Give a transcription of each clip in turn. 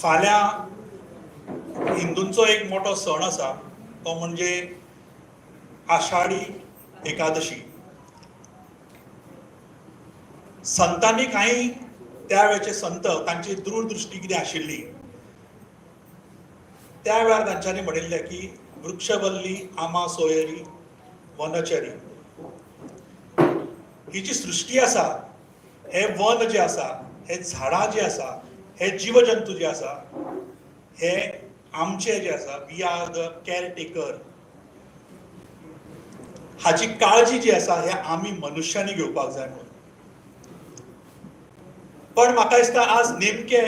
फाल्यां हिंदूंचो एक मोठो सण आसा तो म्हणजे आषाढी एकादशी. संतांनी काही त्या वेळचे संत तांची दूरदृष्टी कितें आशिल्ली त्या वेळार तांच्यांनी म्हणिल्लें की वृक्षवल्ली आमा सोयरी वनचरी. ही जी सृष्टी आसा, हे वन जे आसा, हे झाडां जी आसा, हे जीवजंतू जे आसा, हे आमचे जे आसा, वी आर द केअरटेकर. हाची काळजी जी आसा हे आमी मनुश्यांनी घेवपाक जाय म्हणून. पण म्हाका दिसता आज नेमके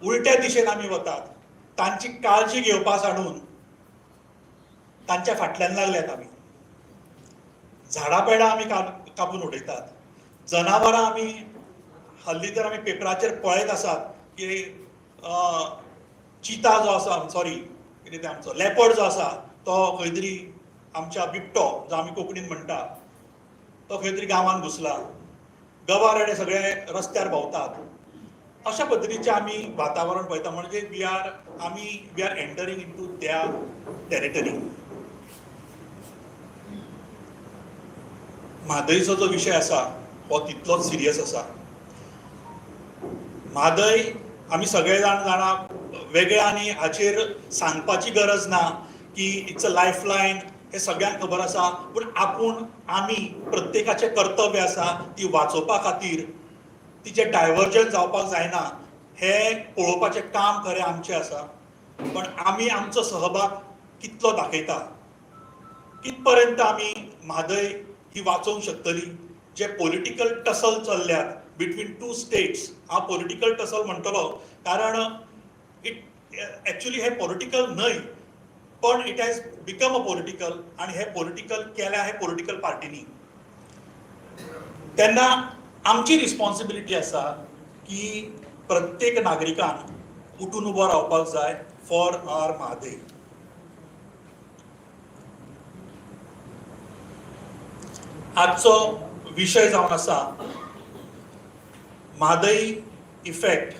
उलट्या दिशेन आमी वतात. तांची काळजी घेवपा सोडून तांच्या फाटल्यान लागल्यात आमी. झाडां पेडां आमी कापून उडयतात. जनावरां आमी हल्ली तर आमी पेपराचेर पळयत आसात की चिता जो आसा, सॉरी कितें तें आमचो लेपर्ड जो आसा तो खंय तरी आमच्या बिबटो जो आमी कोंकणीन म्हणटा तो खंय तरी गांवांत घुसला. गवारेडे सगळे रस्त्यार भोंवतात. अशा पद्दतीचें आमी वातावरण पळयता. म्हणजे वी आर एंटरिंग इनटू त्या टेरिटरी. म्हादयचो जो विशय आसा हो तितलोच सिरियस आसा. म्हादय आमी सगळे जाण जाणा वेगळे आनी हाचेर सांगपाची गरज ना की इट्स अ लायफ लायन, हे सगळ्यांक खबर आसा. पूण आमी प्रत्येकाचें कर्तव्य आसा ती वाचोवपा खातीर तिचें डायवर्जन जावपाक जायना हे पळोवपाचें काम खरें आमचें आसा. पण आमी आमचो सहभाग कितलो दाखयता, कितपर्यंत आमी म्हादय ही वाचोवंक शकतली. जे पॉलिटिकल टसल चल्ल्यात बिटवीन टू स्टेट्स, हांव पॉलिटिकल टसल म्हणटलो कारण एक्चुअली हे पॉलिटिकल न्हय, पण it has become a political. आणि हे पॉलिटिकल केल्या हे पॉलिटिकल पार्टीनी. तेन्ना आमची रिस्पॉन्सिबिलिटी आसा की प्रत्येक नागरिकान उठून उबो रावपाक जाय फॉर आवर म्हादय. आजचो विशय जावन आसा Mhadei effect,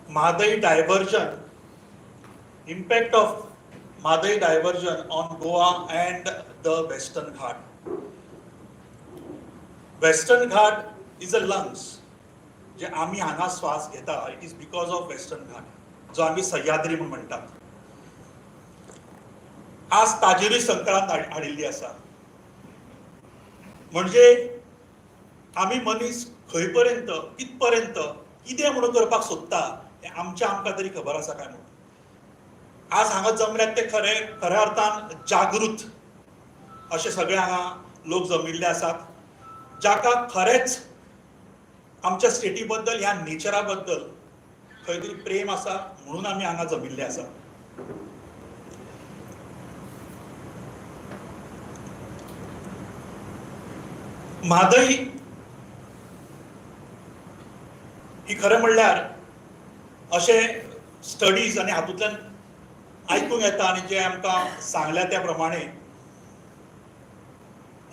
Mhadei diversion, impact of Mhadei diversion on Goa and the western Ghat. Western Ghat is a lungs. जे आमी हांगा श्वास घेता it is because of western Ghat जो आमी सह्याद्री म्हणून म्हणटात. आज ताजेरूय संक्रांत हाडिल्ली आसा. म्हणजे आमी मनीस खंय पर्यंत कितपर्यंत कितें म्हणून करपाक सोदता हें आमकां तरी खबर आसा काय म्हणून. आज हांगा जमल्यात ते खऱ्या अर्थान जागृत अशे सगळे हांगा लोक जमिल्ले आसात जाका खरेंच आमच्या स्टेटी बद्दल, ह्या नेचरा बद्दल खंय तरी प्रेम आसा म्हणून आमी हांगा जमिल्ले आसा. म्हादय ही खरें म्हणल्यार अशे स्टडीज आनी हातूंतल्यान आयकूंक येता आनी जे आमकां सांगल्या त्या प्रमाणे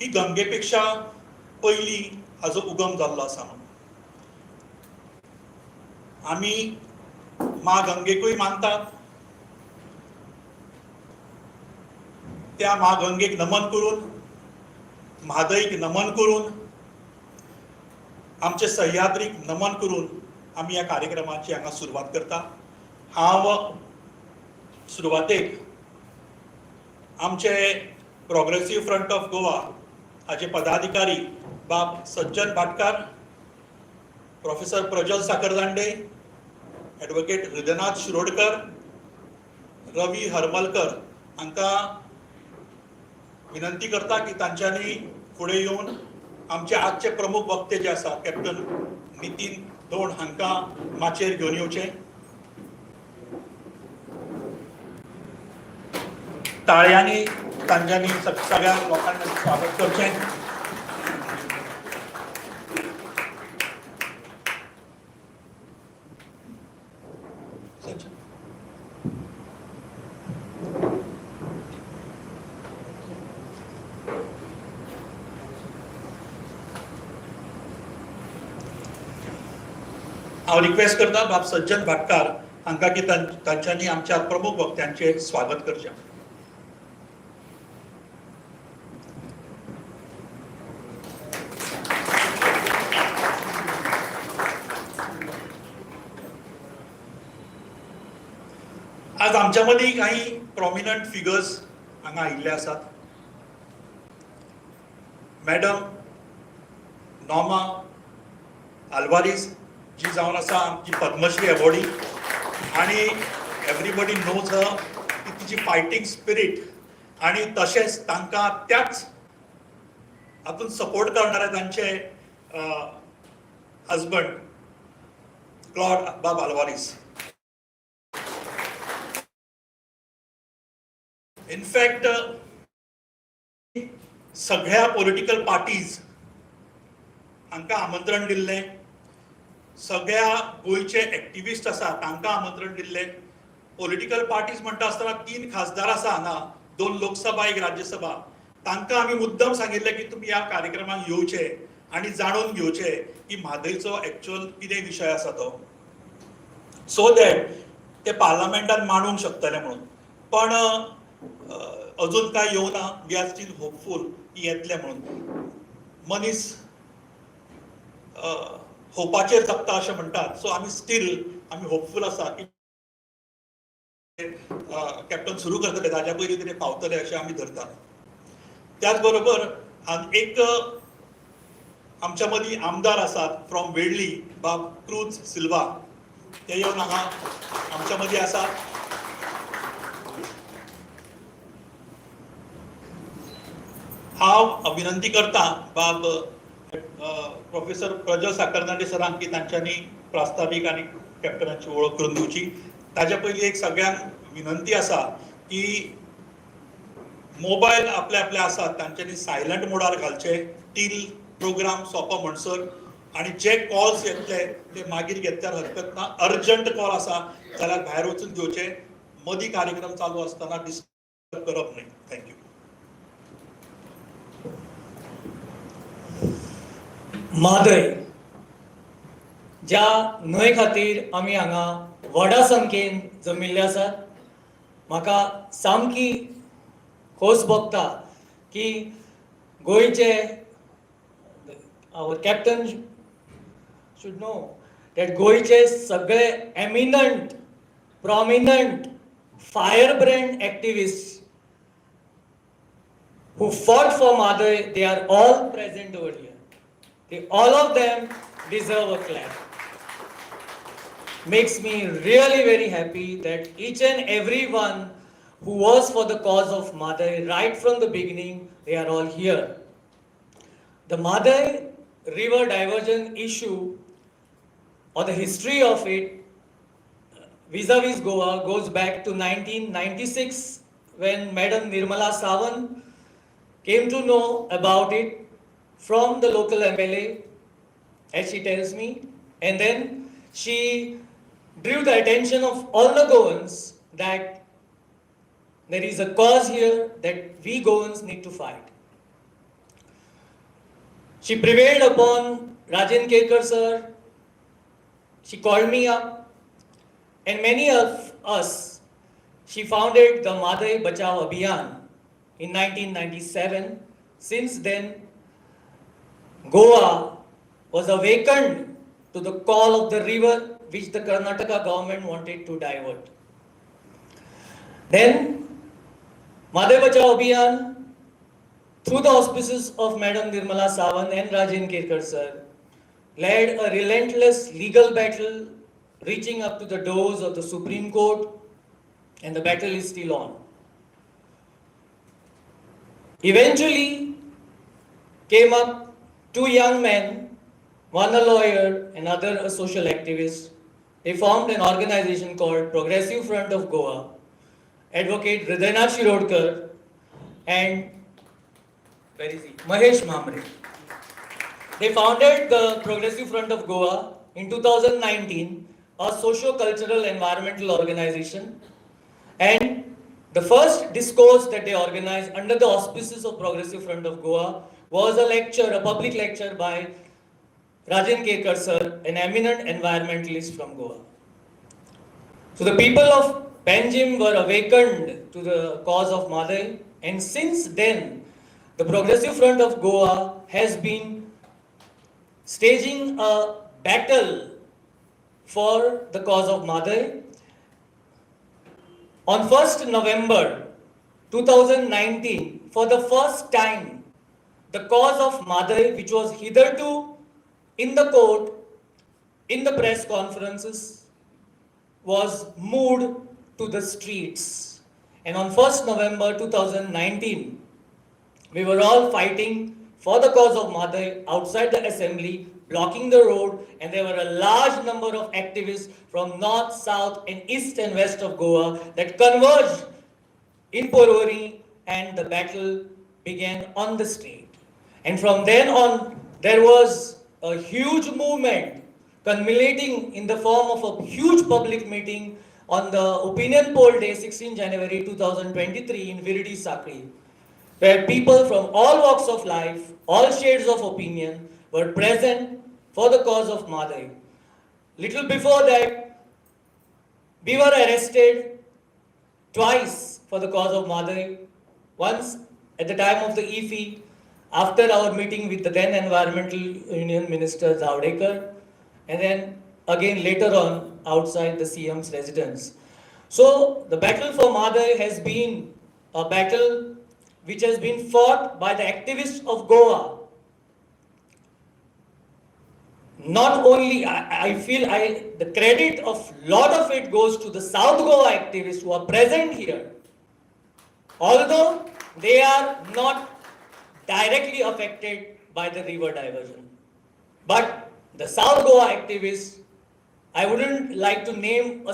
ही गंगे पेक्षा पयलीं हाजो उगम जाल्लो आसा म्हणून. आमी मा गंगेकूय मानतात. त्या मा गंगेक नमन करून, म्हादईक नमन करून, आमचे सह्याद्रीक नमन करून आमी ह्या कार्यक्रमाची हांगा सुरवात करता. हांव सुरवातेक आमचे प्रोग्रेसिव्ह फ्रंट ऑफ गोवा हाचे पदाधिकारी बाब सज्जन भाटकार, प्रोफेसर प्रज्वल साखरदांडे, ॲडव्होकेट हृदयनाथ शिरोडकर, रवी हरमलकर हांकां विनंती करता की तांच्यांनी फुडें येवन आमचे आजचे प्रमुख वक्ते जे आसा कॅप्टन नितीन धोंड हांकां माचयेर घेवन येवचें. ताळयांनी तांच्यांनी सगळ्या लोकांनी स्वागत करचें. हांव रिक्वेस्ट करता बाब सज्जन भाटकार हांकां की तांच्यांनी आमच्या प्रमुख वक्त्यांचे स्वागत करचें. आज आमच्या मदीं काही प्रॉमिनंट फिगर्स हांगा आयिल्ले आसात. मॅडम नॉर्मा आल्वारीस जी जावन आसा आमची पद्मश्री अवॉर्डी, आणि एवरीबडी नोज हर की तिची फायटींग स्पिरीट, आणि तशेंच तांकां त्याच हातून सपोर्ट करणारे तांचे हजबंड क्लॉड बाब आल्वारीस. इनफॅक्ट सगळ्या पॉलिटिकल पार्टीज हांकां आमंत्रण दिल्लें, सगळ्या गोंयचे एक्टिविस्ट आसा तांकां आमंत्रण दिल्लें. पॉलिटिकल पार्टीज म्हणटा आसतना 3 खासदार आसा हांगा, 2 लोकसभा 1 राज्यसभा. तांकां आमी मुद्दम सांगिल्लें की तुमी ह्या कार्यक्रमाक येवचे आनी जाणून घेवचे की म्हादयचो एक्चुअल कितें विशय आसा तो, सो दॅट ते पार्लमेंटान मांडूंक शकतले म्हणून. पण अजून काय येवना. वी आर स्टील होपफूल की येतले म्हणून. मनीस होपाचेर जगता अशें म्हणटात, सो आमी होपफूल आसा की कॅप्टन सुरू करतले ताच्या पयलीं कितें पावतले अशें आमी धरता. त्याच बरोबर एक आमच्या मदीं आमदार आसात फ्रॉम वेळ्ळी, बाब क्रूज सिल्वा, ते येवन हांगा आमच्या मदीं आसात. हांव विनंती करता बाब प्रोफेसर प्रज्वल साकरनाटे सरांक की तांच्यांनी प्रास्ताविक आनी कॅप्टनाची वळख करून दिवची. ताच्या पयलीं एक सगळ्यांक विनंती आसा की मोबायल आपले आसात तांच्यांनी सायलंट मोडार घालचे टील प्रोग्राम सोंपो म्हणसर, आनी जे कॉल्स येतले ते मागीर घेतल्यार हरकत ना. अर्जंट कॉल आसा जाल्यार भायर वचून घेवचे. मदीं कार्यक्रम चालू आसतना डिस्टर्ब करप न्हय. थँक्यू. म्हादय ज्या न्हंय खातीर आमी हांगा व्हडा संख्येन जमिल्ले आसात, म्हाका सामकी खोस भोगता की गोंयचे our captain should know that गोंयचे सगळे eminent prominent firebrand activist who fought for Mhadei, they are all present over here. All of them deserve a clap. Makes me really very happy that each and every one who was for the cause of Mhadei right from the beginning, they are all here. The Mhadei river diversion issue, or the history of it vis-a-vis Goa, goes back to 1996 when Madam Nirmala Sawan came to know about it from the local MLA, as she tells me, and then she drew the attention of all the Goans that there is a cause here that we Goans need to fight. She prevailed upon Rajan Kerkar sir. She called me up, and many of us, she founded the Mhadei Bachao Abhiyan in 1997. Since then, Goa was awakened to the call of the river which the Karnataka government wanted to divert. Then, Mhadei Bachao Abhiyan, through the auspices of Madam Nirmala Sawan and Rajan Kerkar sir, led a relentless legal battle reaching up to the doors of the Supreme Court, and the battle is still on. Eventually came up 2 young men, one a lawyer, another a social activist. They formed an organization called Progressive Front of Goa. Advocate Hridaynath Shirodkar and Mahesh Mamre. They founded the Progressive Front of Goa in 2019, a socio-cultural environmental organization, and the first discourse that they organized under the auspices of Progressive Front of Goa was a public lecture by Rajan Kerkar sir, an eminent environmentalist from Goa. So the people of Panjim were awakened to the cause of Mhadei, and since then, the Progressive Front of Goa has been staging a battle for the cause of Mhadei. On 1st November 2019, for the first time, the cause of Mhadei, which was hitherto in the court, in the press conferences, was moved to the streets. And on 1st November 2019, we were all fighting for the cause of Mhadei outside the assembly, blocking the road, and there were a large number of activists from north, south, and east and west of Goa that converged in Porvorim, and the battle began on the street. And from then on, there was a huge movement culminating in the form of a huge public meeting on the opinion poll day, 16 January 2023 in Viridi Sakri, where people from all walks of life, all shades of opinion were present for the cause of Mhadei. Little before that, we were arrested twice for the cause of Mhadei. Once at the time of the EFI, after our meeting with the then Environmental Union Minister Zavadekar, and then again later on outside the CM's residence. So the battle for Mhadei has been a battle which has been fought by the activists of Goa. Not only, I feel the credit of lot of it goes to the South Goa activists who are present here. Although they are not directly affected by the river diversion. But the South Goa activists, I wouldn't like to name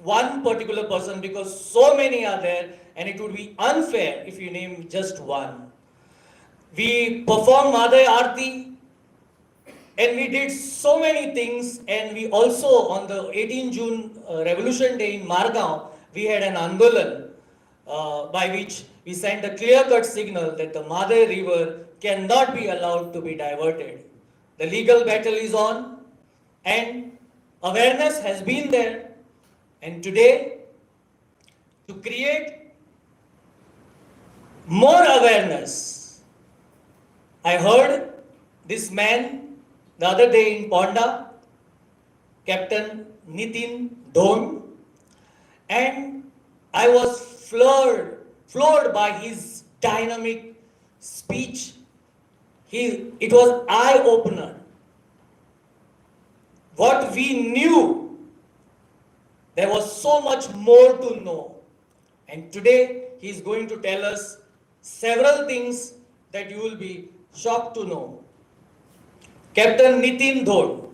one particular person because so many are there and it would be unfair if you name just one. We performed Mhadei Aarti and we did so many things, and we also on the 18 June Revolution Day in Margao, we had an Andolan by which we sent a clear-cut signal that the Mhadei river cannot be allowed to be diverted. The legal battle is on and awareness has been there, and today to create more awareness, I heard this man the other day in Ponda, Captain Nitin Dhond, and I was floored by his dynamic speech. It was eye-opener. What we knew, there was so much more to know. And today, he is going to tell us several things that you will be shocked to know. Captain Nitin Dhond.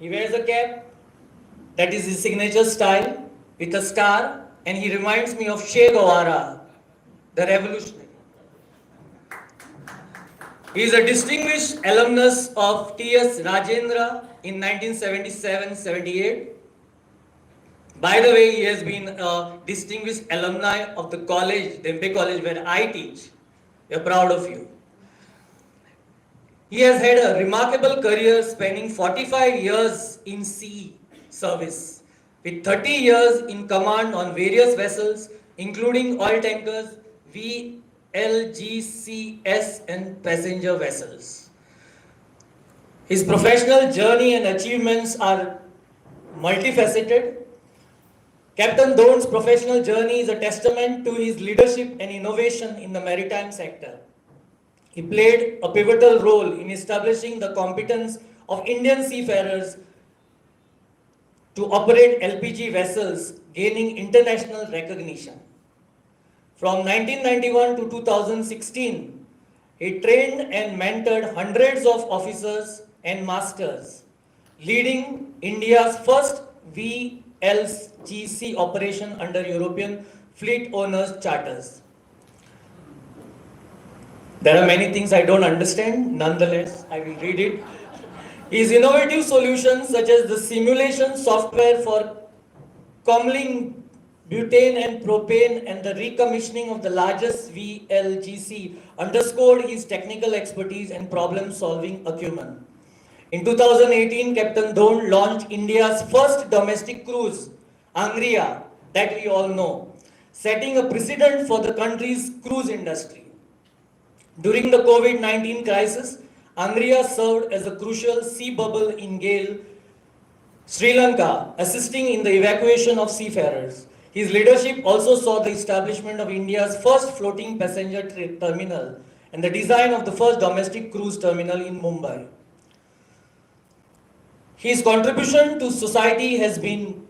He wears a cap, that is his signature style, with a star, and he reminds me of Che Guevara, the revolutionary. He is a distinguished alumnus of T.S. Rajendra in 1977-78. By the way, he has been a distinguished alumni of the college, the MP College where I teach. We are proud of you. He has had a remarkable career spanning 45 years in sea service, with 30 years in command on various vessels, including oil tankers, VLGCs and passenger vessels. His professional journey and achievements are multifaceted. Captain Dhond's professional journey is a testament to his leadership and innovation in the maritime sector. He played a pivotal role in establishing the competence of Indian seafarers to operate LPG vessels, gaining international recognition. From 1991 to 2016, he trained and mentored hundreds of officers and masters, leading India's first VLGC operation under European fleet owners' charters. There are many things I don't understand, nonetheless, I will read it. His innovative solutions such as the simulation software for commingling butane and propane and the recommissioning of the largest VLGC underscored his technical expertise and problem-solving acumen. In 2018, Captain Dhond launched India's first domestic cruise, Angria, that we all know, setting a precedent for the country's cruise industry. During the COVID-19 crisis, Angria served as a crucial sea bubble in Gale, Sri Lanka, assisting in the evacuation of seafarers. His leadership also saw the establishment of India's first floating passenger terminal and the design of the first domestic cruise terminal in Mumbai. His contribution to society has been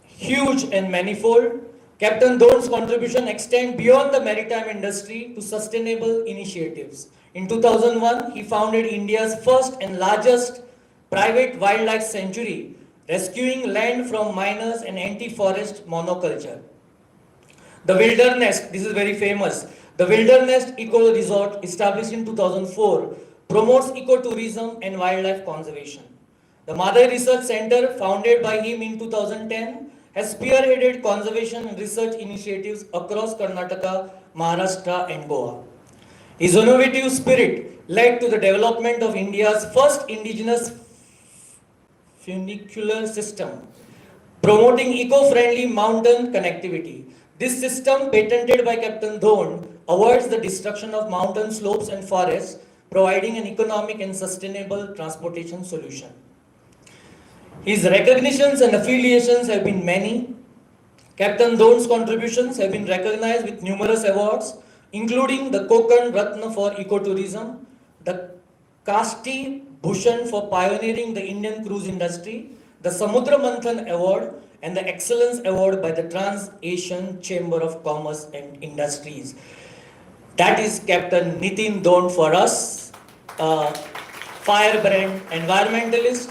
huge and manifold. Captain Dhond's contribution extends beyond the maritime industry to sustainable initiatives. In 2001, he founded India's first and largest private wildlife sanctuary, rescuing land from miners and anti-forest monoculture. The Wilderness, this is very famous. The Wilderness Eco Resort, established in 2004, promotes ecotourism and wildlife conservation. The Mhadei Research Center, founded by him in 2010, has spearheaded conservation and research initiatives across Karnataka, Maharashtra, and Goa. His innovative spirit led to the development of India's first indigenous funicular system, promoting eco-friendly mountain connectivity. This system, patented by Captain Dhond, avoids the destruction of mountain slopes and forests, providing an economic and sustainable transportation solution. His recognitions and affiliations have been many. Captain Dhond's contributions have been recognized with numerous awards, including the Konkan Ratna for Ecotourism, the Kasti Bhushan for pioneering the Indian cruise industry, the Samudra Manthan Award, and the Excellence Award by the Trans-Asian Chamber of Commerce and Industries. That is Captain Nitin Dhond for us, a firebrand environmentalist,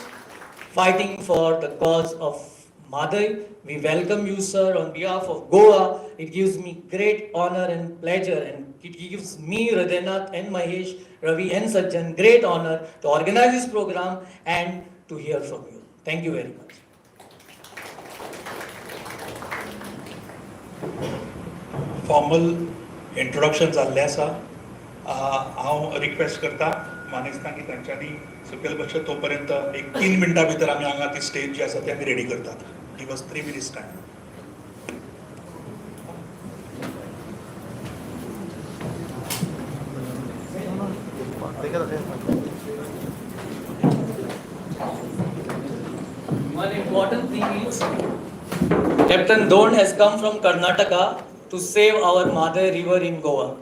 fighting for the cause of Mhadei. We welcome you, sir, on behalf of Goa. It gives me great honor and pleasure, and it gives me, Hridainath and Mahesh, Ravi and Sajjan, great honor to organize this program and to hear from you. Thank you very much. Formal introduction जाल्लें आसा. हांव request करता मानेस्तां की तांच्यांनी सकयल बसचे तोपर्यंत एक 3 मिनटां भितर आमी हांगा ती स्टेज जी आसा ती आमी रेडी करतात. Give us 3 minutes time. One important thing is, Captain Dhond has come from Karnataka to save our Mhadei River in Goa.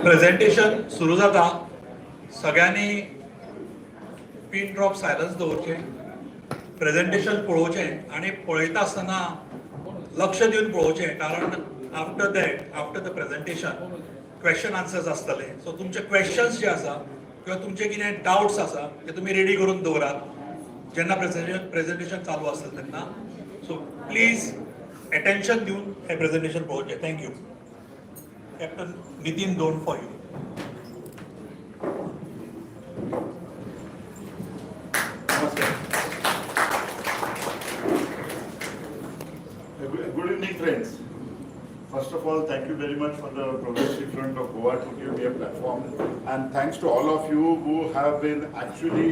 Presentation सुरू जाता. सगळ्यांनी पिन ड्रॉप सायलन्स दवरचे, प्रेझेंटेशन पळोवचें आणि पळयता आसतना लक्ष दिवन पळोवचें, कारण after the presentation question answers आसतले. सो तुमचे क्वेश्चन्स जे आसा किंवा तुमचे कितें डाउट्स आसा ते तुमी रेडी करून दवरात जेन्ना प्रेझेंटेशन चालू आसता तेन्ना. सो प्लीज अटेन्शन दिवन हे प्रेझेंटेशन पळोवचें. Thank you. Captain Nitin Dhond for you. Good evening, friends. First of all, thank you very much for the Progressive Front of Goa to give me a platform. And thanks to all of you who have been actually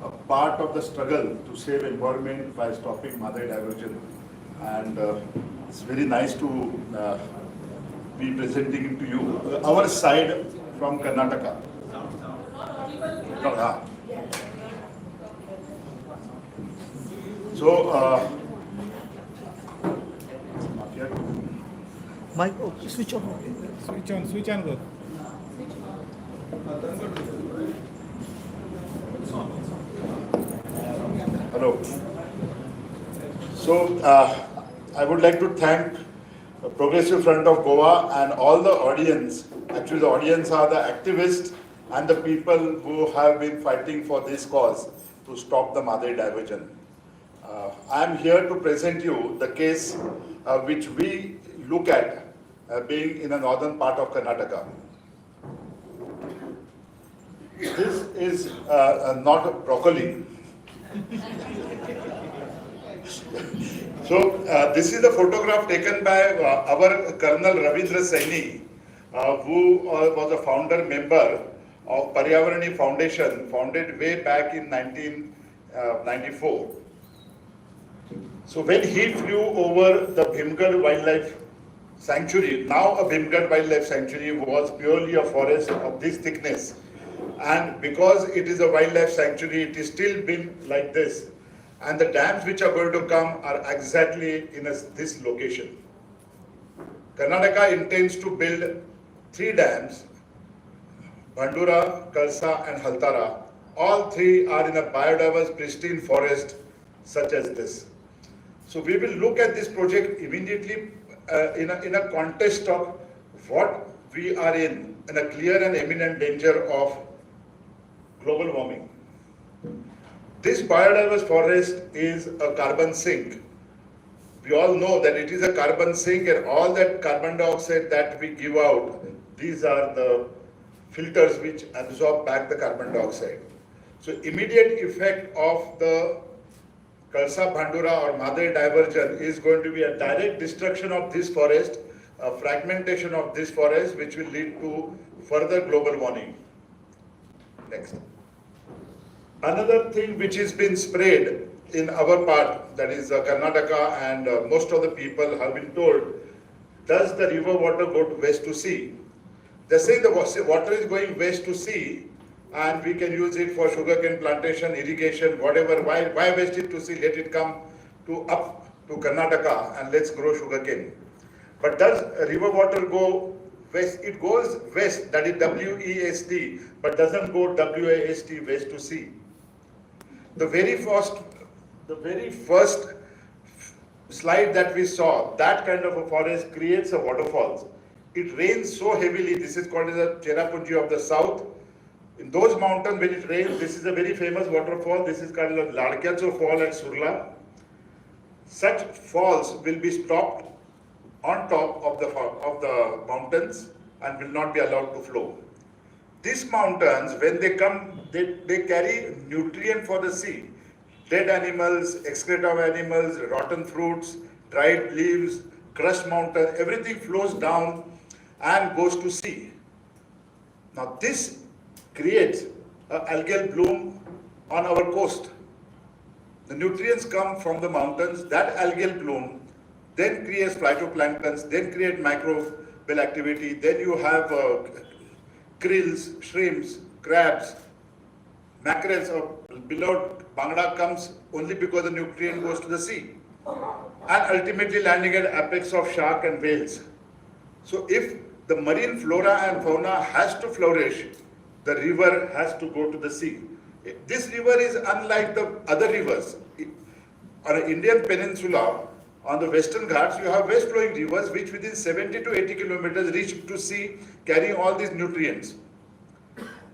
a part of the struggle to save environment by stopping Mhadei diversion. And it's very nice to be presenting to you our side from Karnataka. So, Mike, switch on. Switch on, go. hello. So, I would like to thank the Progressive Front of Goa and all the audience. Actually, the audience are the activists and the people who have been fighting for this cause to stop the Mhadei diversion. I am here to present you the case which we look at being in the northern part of Karnataka. This is not broccoli. So this is the photograph taken by our Colonel Ravindra Saini, who was a founder member of Paryavarani Foundation, founded way back in 1994. So when he flew over the Bhimgarh Wildlife Sanctuary, now a Bhimgarh Wildlife Sanctuary, was purely a forest of this thickness. And because it is a wildlife sanctuary, it is still been like this. And the dams which are going to come are exactly in this location. Karnataka intends to build 3 dams, Bandura, Kalsa and Haltara. All 3 are in a biodiverse, pristine forest such as this. So we will look at this project immediately in a context of what we are in a clear and imminent danger of global warming. This biodiverse forest is a carbon sink. We all know that it is a carbon sink, and all that carbon dioxide that we give out, these are the filters which absorb back the carbon dioxide. So immediate effect of the Kalsa Bhandura or Mhadei diversion is going to be a direct destruction of this forest, a fragmentation of this forest, which will lead to further global warming. Next. Another thing which has been spread in our part, that is Karnataka, and most of the people have been told, does the river water go to west to sea? They say the water is going west to sea, and we can use it for sugarcane plantation, irrigation, whatever. Why waste it to sea? Let it come to up to Karnataka and let's grow sugarcane. But does river water go west? It goes west, that is W-E-S-T, but doesn't go W-A-S-T, west to sea. The very first slide that we saw, that kind of a forest creates a waterfalls. It rains so heavily, this is called the Cherrapunji of the south. In those mountains, when it rains, this is a very famous waterfall. This is called the Ladkyacho Fall at Surla. Such falls will be stopped on top of the mountains and will not be allowed to flow. These mountains, when they come, they carry nutrient for the sea. Dead animals, excreta of animals, rotten fruits, dried leaves, crushed mountain, everything flows down and goes to sea. Now this creates an algal bloom on our coast. The nutrients come from the mountains, that algal bloom then creates phytoplanktons, then create microbial activity, then you have krills, shrimps, crabs, mackerels or below bangla comes only because the nutrient goes to the sea and ultimately landing at apex of shark and whales. So if the marine flora and fauna has to flourish, the river has to go to the sea. This river is unlike the other rivers. On the Indian peninsula, on the western ghats, you have west flowing rivers which within 70 to 80 kilometers reach to sea, carrying all these nutrients.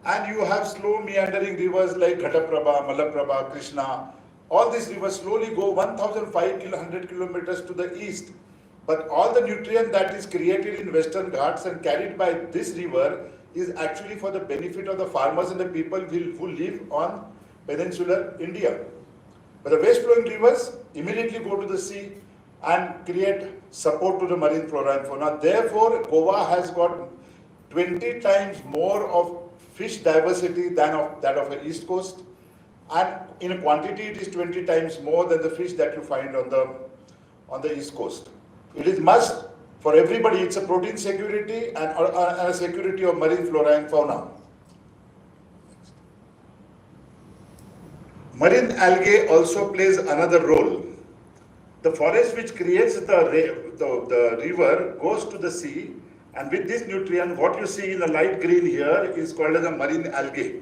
And you have slow meandering rivers like Ghataprabha, Malaprabha, Krishna. All these rivers slowly go 1,500 kilometers to the east. But all the nutrient that is created in western ghats and carried by this river is actually for the benefit of the farmers and the people who live on peninsular India. But the west flowing rivers immediately go to the sea and create support to the marine flora and fauna. Therefore, Goa has got 20 times more of fish diversity than that of the east coast, and in quantity it is 20 times more than the fish that you find on the east coast. It is must for everybody. It's a protein security and a security of marine flora and fauna. Marine algae also plays another role. The forest which creates the river goes to the sea, and with this nutrient, what you see in the light green here is called as a marine algae.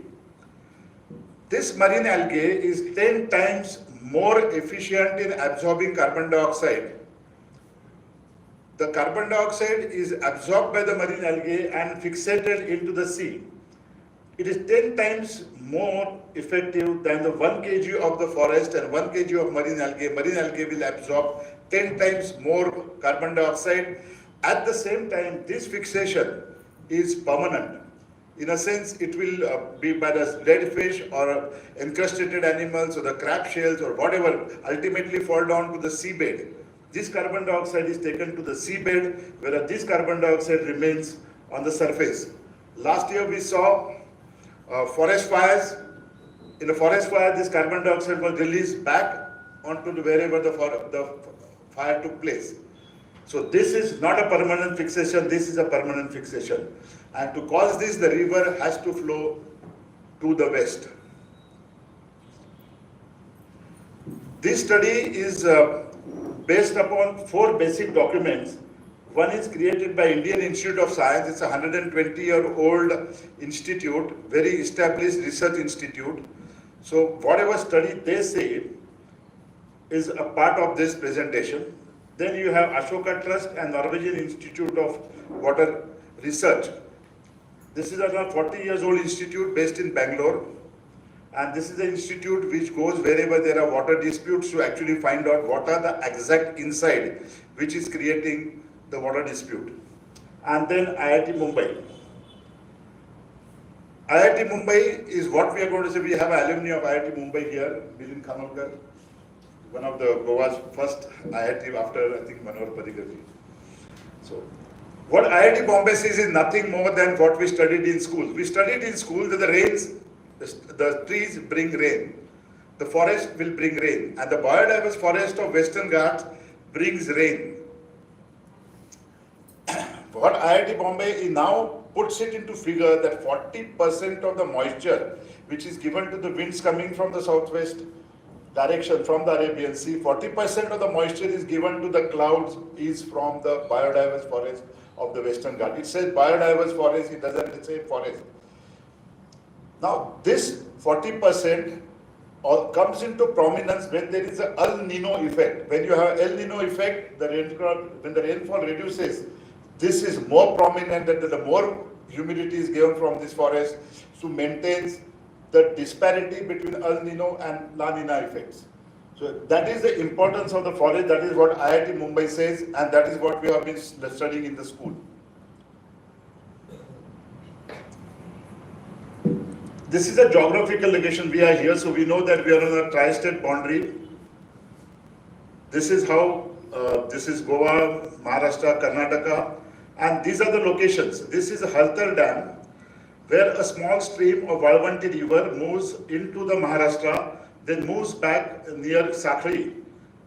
This marine algae is 10 times more efficient in absorbing carbon dioxide. The carbon dioxide is absorbed by the marine algae and fixated into the sea. It is 10 times more effective than the 1 kg of the forest and 1 kg of marine algae. Marine algae will absorb 10 times more carbon dioxide. At the same time, this fixation is permanent. In a sense, it will be by the dead fish or encrustated animals or the crab shells or whatever ultimately fall down to the seabed. This carbon dioxide is taken to the seabed, whereas this carbon dioxide remains on the surface. Last year we saw forest fires. In a forest fire, this carbon dioxide was released back onto wherever the fire took place. So this is not a permanent fixation, this is a permanent fixation. And to cause this, the river has to flow to the west. This study is based upon 4 basic documents. One is created by Indian Institute of Science. It's a 120-year-old institute, very established research institute. So whatever study they say is a part of this presentation. Then you have Ashoka Trust and Norwegian Institute of Water Research. This is a 40-year-old institute based in Bangalore. And this is an institute which goes wherever there are water disputes to actually find out what are the exact inside which is creating the water dispute. And then IIT Mumbai. IIT Mumbai is what we are going to say. We have alumni of IIT Mumbai here, Milind Khanolkar, one of the Goa's first IIT after, I think, Manohar Parrikar. So, what IIT Bombay says is nothing more than what we studied in school. We studied in school that the rains, the trees bring rain, the forest will bring rain, and the biodiverse forest of Western Ghats brings rain. What IIT Bombay now puts it into figure that 40% of the moisture which is given to the winds coming from the southwest, direction from the Arabian Sea. 40% of the moisture is given to the clouds is from the biodiverse forest of the Western Ghats. It says biodiverse forest, it doesn't say forest. Now this 40% comes into prominence when there is an El Nino effect. When you have El Nino effect, when the rainfall reduces, this is more prominent, that the more humidity is given from this forest to maintain the disparity between El Nino and La Nina effects. So that is the importance of the forest. That is what IIT Mumbai says, and that is what we have been studying in the school. This is a geographical location. We are here, so we know that we are on a tri-state boundary. This is how, this is Goa, Maharashtra, Karnataka, and these are the locations. This is a Haltar Dam, where a small stream of Valvanti river moves into the Maharashtra, then moves back near Sakri,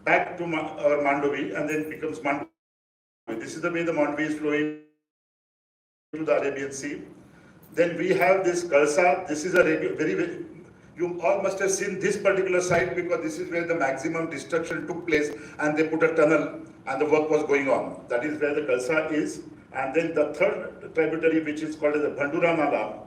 back to Mandovi, and then becomes Mandovi. This is the way the Mandovi is flowing to the Arabian Sea. Then we have this Kalsa. This is a very, you all must have seen this particular site because this is where the maximum destruction took place, and they put a tunnel and the work was going on. That is where the Kalsa is. And then the third tributary, which is called as the Bandura Nala.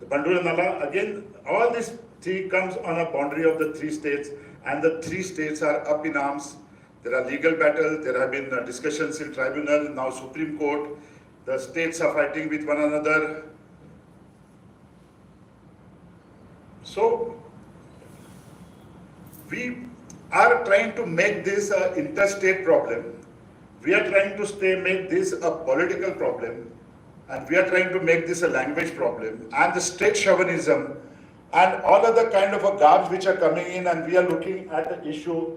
The Bandura Nala, again, all this three comes on a boundary of the three states, and the three states are up in arms. There are legal battles, there have been discussions in tribunal, now Supreme Court. The states are fighting with one another. So, we are trying to make this an interstate problem. We are trying to make this a political problem, and we are trying to make this a language problem, and the state chauvinism, and all other kind of a garbs which are coming in, and we are looking at the issue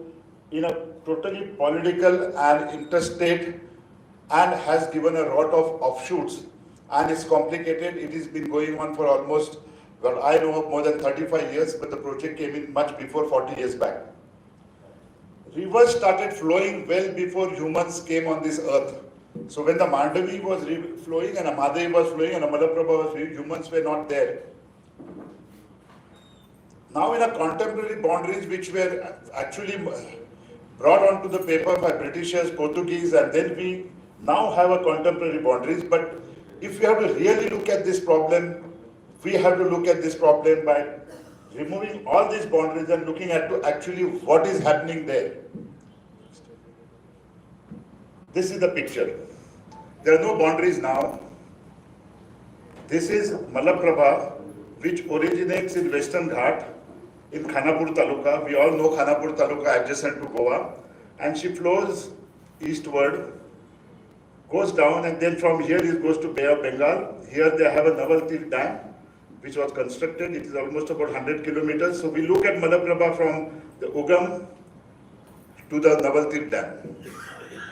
in a totally political and interstate, and has given a lot of offshoots, and it's complicated. It has been going on for almost, well, I know of more than 35 years, but the project came in much before 40 years back. Rivers started flowing well before humans came on this earth. So when the Mandovi was flowing and a Mhadei was flowing and a Malaprabha was flowing, humans were not there. Now in a contemporary boundaries which were actually brought onto the paper by Britishers, Portuguese, and then we now have a contemporary boundaries. But if we have to really look at this problem, we have to look at this problem by removing all these boundaries and looking at actually what is happening there. This is the picture. There are no boundaries now. This is Malaprabha, which originates in Western Ghat in Khanapur Taluka. We all know Khanapur Taluka adjacent to Goa. And she flows eastward, goes down, and then from here it goes to Bay of Bengal. Here they have a Navaltir Dam, which was constructed. It is almost about 100 kilometers. So we look at Malaprabha from the Ugam to the Navaltir Dam.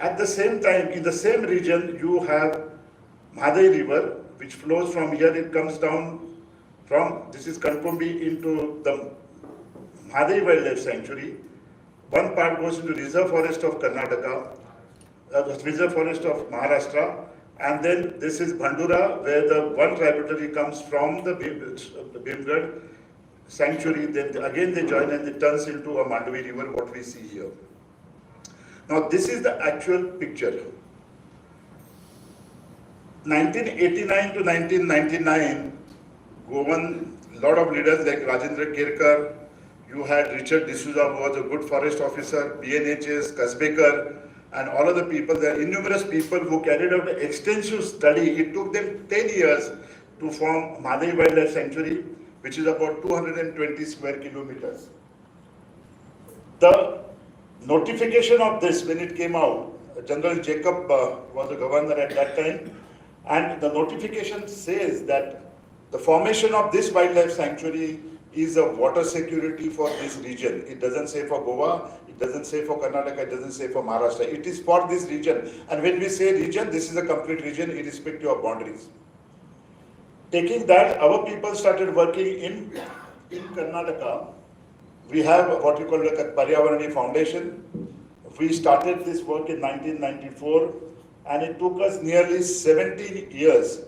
At the same time, in the same region, you have Mhadei River, which flows from here. It comes down from, this is Kankumbi, into the Mhadei Wildlife Sanctuary. One part goes into Reserve Forest of Karnataka, Reserve Forest of Maharashtra, and then this is Bandura, where the one tributary comes from the Bhimgad Sanctuary. Then again they join and it turns into a Mandovi River, what we see here. Now this is the actual picture. 1989 to 1999, Goan, lot of leaders like Rajendra Kerkar, you had Richard D'Souza, who was a good forest officer, BNHS, Kasbekar, and all of the people, there are innumerous people who carried out an extensive study. It took them 10 years to form Mhadei Wildlife Sanctuary, which is about 220 square kilometers. The notification of this, when it came out, General Jacob was the governor at that time, and the notification says that the formation of this wildlife sanctuary is a water security for this region. It doesn't say for Goa, it doesn't say for Karnataka, it doesn't say for Maharashtra. It is for this region. And when we say region, this is a complete region irrespective of boundaries. Taking that, our people started working in Karnataka. We have what we call like a Paryavarani Foundation. We started this work in 1994, and it took us nearly 17 years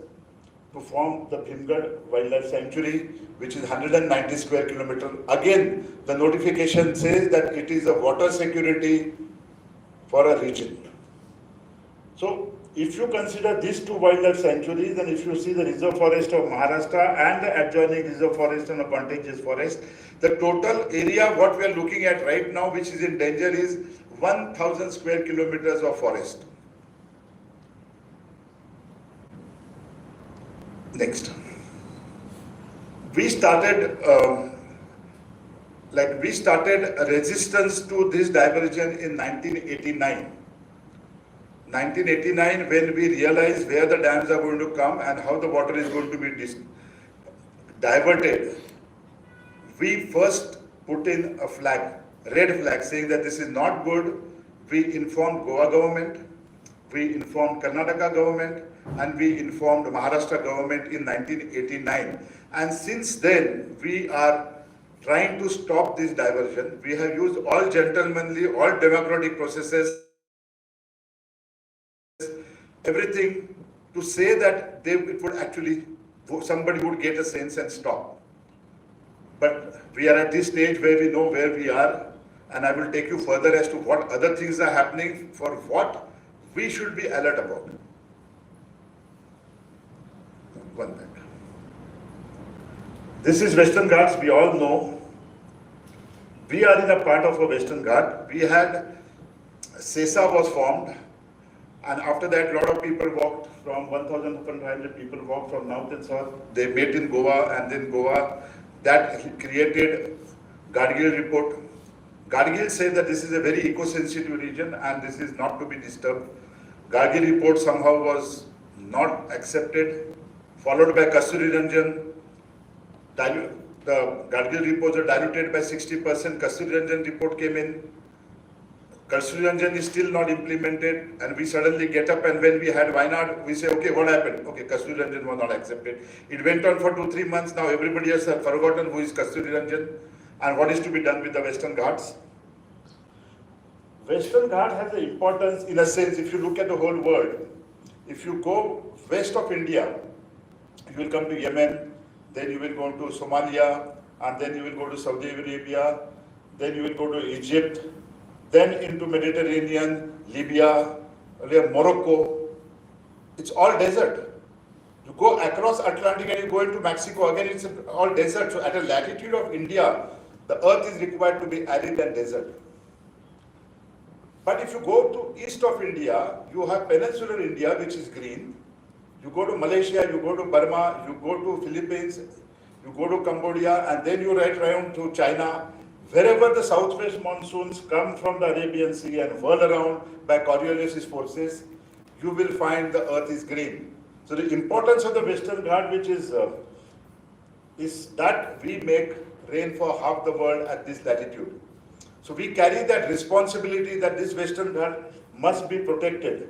to form the Bhimgad Wildlife Sanctuary, which is 190 square kilometer. Again, the notification says that it is a water security for a region. So, if you consider these two wildlife sanctuaries, and if you see the reserve forest of Maharashtra and the adjoining reserve forest and a contiguous forest, the total area what we are looking at right now, which is in danger, is 1,000 square kilometers of forest. Next. We started a resistance to this diversion in 1989. 1989, when we realized where the dams are going to come and how the water is going to be diverted, we first put in a flag, red flag, saying that this is not good. We informed Goa government, we informed Karnataka government, and we informed Maharashtra government in 1989. And since then, we are trying to stop this diversion. We have used all gentlemanly, all democratic processes, everything to say that it would actually, somebody would get a sense and stop. But we are at this stage where we know where we are, and I will take you further as to what other things are happening, for what we should be alert about. One minute. This is Western Ghats, we all know. We are in a part of a Western Ghat. We had, CESA was formed, and after that, a lot of people walked from 1,500 people walked from north and south. They met in Goa, and then Goa, that created Gadgil report. Gadgil said that this is a very eco-sensitive region and this is not to be disturbed. Gadgil report somehow was not accepted, followed by Kasturi Ranjan. The Gadgil reports are diluted by 60%. Kasturi Ranjan report came in. Kasturi Ranjan is still not implemented, and we suddenly get up, and when we had Wayanad, we say, okay, what happened? Okay, Kasturi Ranjan was not accepted. It went on for 2-3 months. Now everybody has forgotten who is Kasturi Ranjan and what is to be done with the Western Ghats. Western Ghat has an importance in a sense. If you look at the whole world, if you go west of India, you will come to Yemen, then you will go to Somalia, and then you will go to Saudi Arabia, then you will go to Egypt, then into Mediterranean, Libya, Morocco. It's all desert. You go across Atlantic and you go into Mexico, again it's all desert. So at a latitude of India, the earth is required to be arid and desert. But if you go to east of India, you have peninsular India, which is green. You go to Malaysia, you go to Burma, you go to Philippines, you go to Cambodia, and then you right around to China. Wherever the southwest monsoons come from the Arabian Sea and whirl around by Coriolis' forces, you will find the earth is green. So the importance of the Western Ghat, which is that we make rain for half the world at this latitude. So we carry that responsibility that this Western Ghat must be protected.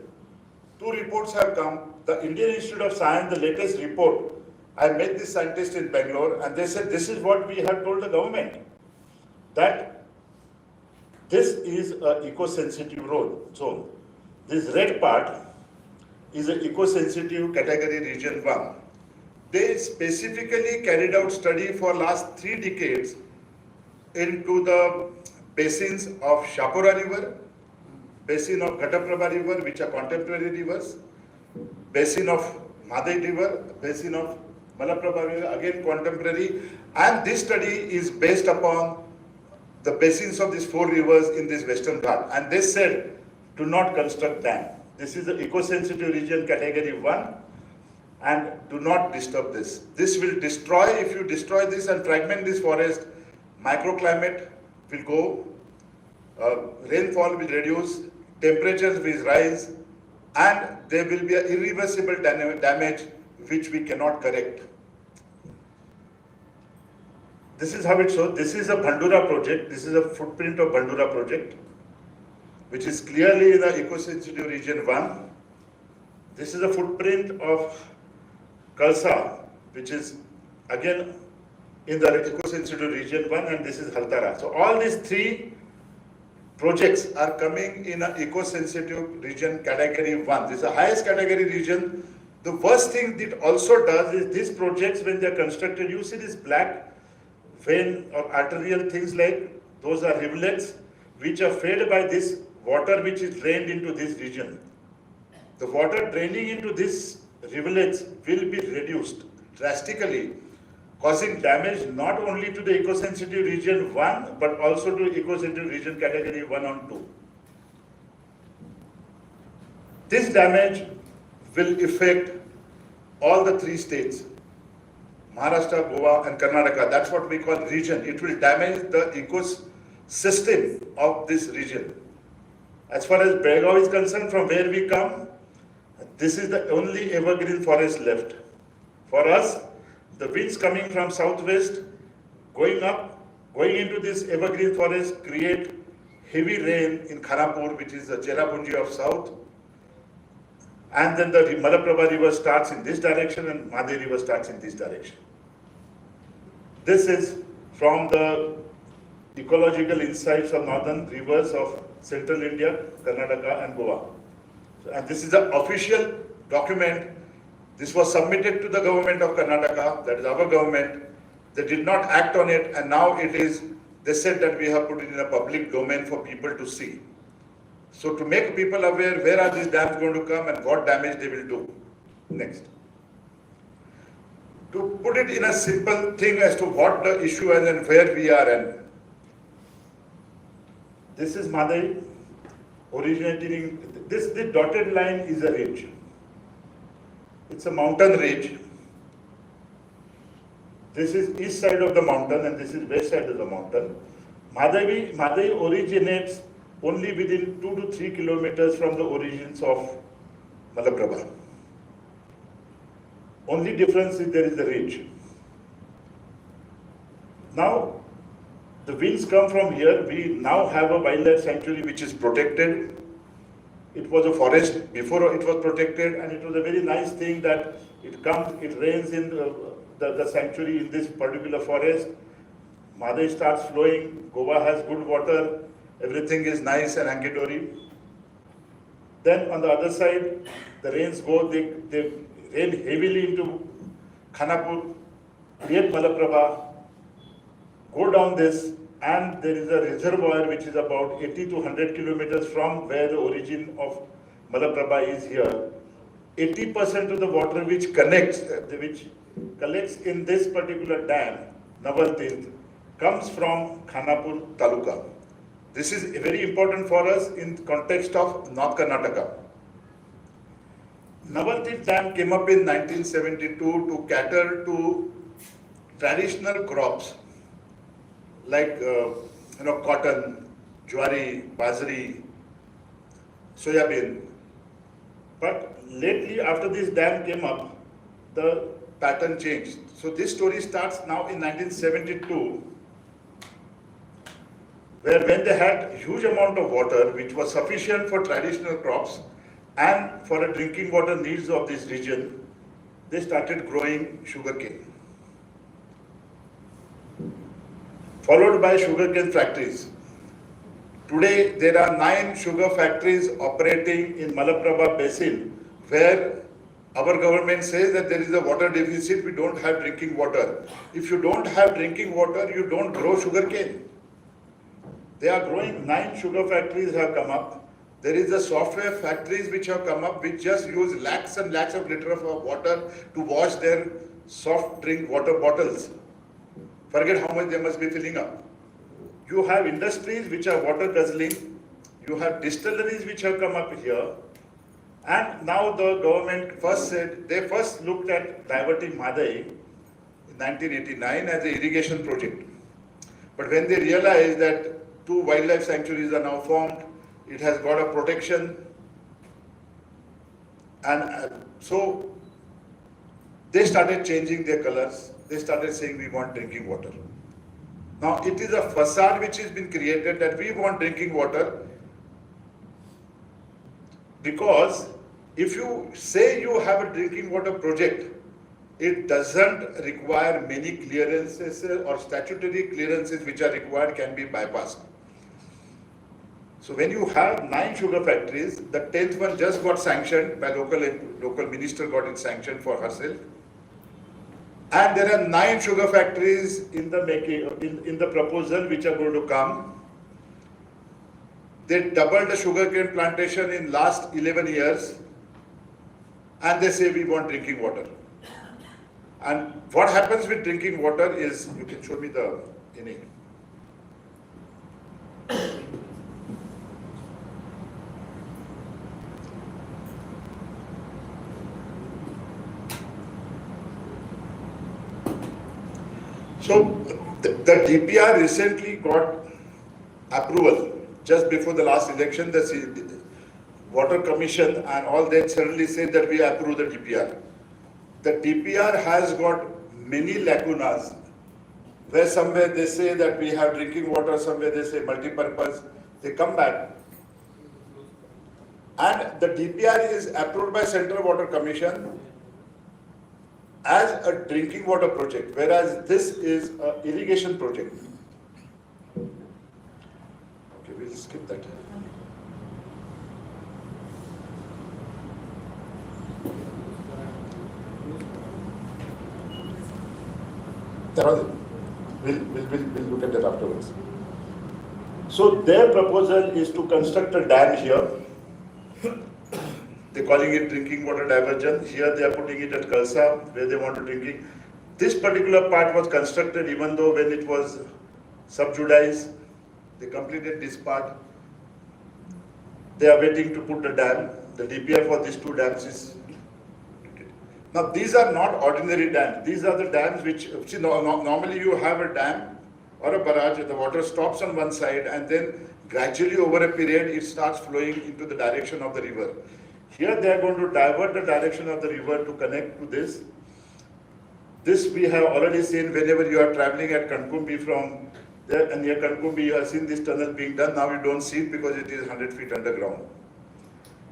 2 reports have come. The Indian Institute of Science, the latest report, I met this scientist in Bangalore, and they said this is what we have told the government, that this is an eco-sensitive zone. This red part is an eco-sensitive category region 1. They specifically carried out study for last 3 decades into the basins of Shapura River, basin of Ghataprabha River, which are contemporary rivers, basin of Mhadei River, basin of Malaprabha River, again contemporary, and this study is based upon the basins of these 4 rivers in this Western Ghat. And they said, do not construct dam. This is the eco-sensitive region category 1, and do not disturb this. This will destroy, if you destroy this and fragment this forest, microclimate will go, rainfall will reduce, temperatures will rise, and there will be an irreversible damage which we cannot correct. This is how it shows. This is a Bandura project. This is a footprint of Bandura project, which is clearly in the eco-sensitive region 1. This is a footprint of Kalsa, which is again in the eco-sensitive region 1, and this is Haltara. So all these 3 projects are coming in an eco-sensitive region category 1. This is the highest category region. The worst thing it also does is these projects, when they are constructed, you see this black vein or arterial things like those are rivulets which are fed by this water which is drained into this region. The water draining into these rivulets will be reduced drastically, causing damage not only to the eco-sensitive region 1 but also to eco-sensitive region category 1 and 2. This damage will affect all the 3 states, Maharashtra, Goa and Karnataka. That's what we call region. It will damage the ecosystem of this region. As far as Belgaum is concerned, from where we come, this is the only evergreen forest left. For us, the winds coming from southwest, going up, going into this evergreen forest create heavy rain in Khanapur, which is the Cherrapunji of south. And then the Malaprabha river starts in this direction and Mhadei river starts in this direction. This is from the ecological insights of northern rivers of central India, Karnataka and Goa. And this is the official document. This was submitted to the government of Karnataka, that is our government. They did not act on it and now it is, they said that we have put it in a public domain for people to see. So to make people aware where are these dams going to come and what damage they will do. Next. To put it in a simple thing as to what the issue is and where we are and this is Mhadei originating, this dotted line is a ridge. It's a mountain ridge. This is east side of the mountain and this is west side of the mountain. Mhadei originates only within 2 to 3 kilometers from the origins of Malaprabha. Only difference is there is the ridge. Now, the winds come from here. We now have a wildlife sanctuary which is protected. It was a forest before it was protected and it was a very nice thing that it rains in the sanctuary in this particular forest. Mhadei starts flowing, Goa has good water, everything is nice and hunky-dory. Then on the other side, the rains go, they rain heavily into Khanapur, create Malaprabha, go down this, and there is a reservoir which is about 80 to 100 kilometers from where the origin of Malaprabha is here. 80% of the water which collects in this particular dam, Navaltirth, comes from Khanapur Taluka. This is very important for us in context of North Karnataka. Navaltirth Dam came up in 1972 to cater to traditional crops like cotton, jowari, bajri, soybean. But lately, after this dam came up, the pattern changed. So this story starts now in 1972, where when they had huge amount of water, which was sufficient for traditional crops and for the drinking water needs of this region, they started growing sugarcane. Followed by sugarcane factories. Today, there are 9 sugar factories operating in Malaprabha Basin, where our government says that there is a water deficit, we don't have drinking water. If you don't have drinking water, you don't grow sugarcane. They are growing, 9 sugar factories have come up. There is a software factories which have come up, which just use lakhs and lakhs of liters of water to wash their soft drink water bottles. Forget how much they must be filling up. You have industries which are water guzzling. You have distilleries which have come up here. And now the government they first looked at diverting Mhadei in 1989 as an irrigation project. But when they realized that 2 wildlife sanctuaries are now formed, it has got a protection. And so they started changing their colors. They started saying we want drinking water. Now it is a facade which has been created that we want drinking water, because if you say you have a drinking water project, it doesn't require many clearances or statutory clearances which are required can be bypassed. So when you have 9 sugar factories, the 10th one just got sanctioned by local minister, got it sanctioned for herself. And there are 9 sugar factories in the making, in the proposal which are going to come. They doubled the sugarcane plantation in last 11 years, and they say we want drinking water. And what happens with drinking water is, you can show me the inning. So the DPR recently got approval just before the last election. The Water Commission and all that suddenly said that we approve the DPR. The DPR has got many lacunas, where somewhere they say that we have drinking water, somewhere they say multi-purpose. They come back. And the DPR is approved by Central Water Commission as a drinking water project, whereas this is an irrigation project. Okay, we'll skip that. We'll look at that afterwards. So their proposal is to construct a dam here. They're calling it drinking water diversion. Here they are putting it at Kalsa, where they want to drink it. This particular part was constructed even though when it was subjudiced, they completed this part. They are waiting to put the dam. The DPR for these 2 dams is. Now these are not ordinary dams. These are the dams which, see, normally you have a dam or a barrage, the water stops on one side and then gradually over a period it starts flowing into the direction of the river. Here they are going to divert the direction of the river to connect to this. This we have already seen whenever you are traveling at Kankumbi from there, and near Kankumbi you have seen this tunnel being done. Now you don't see it because it is 100 feet underground.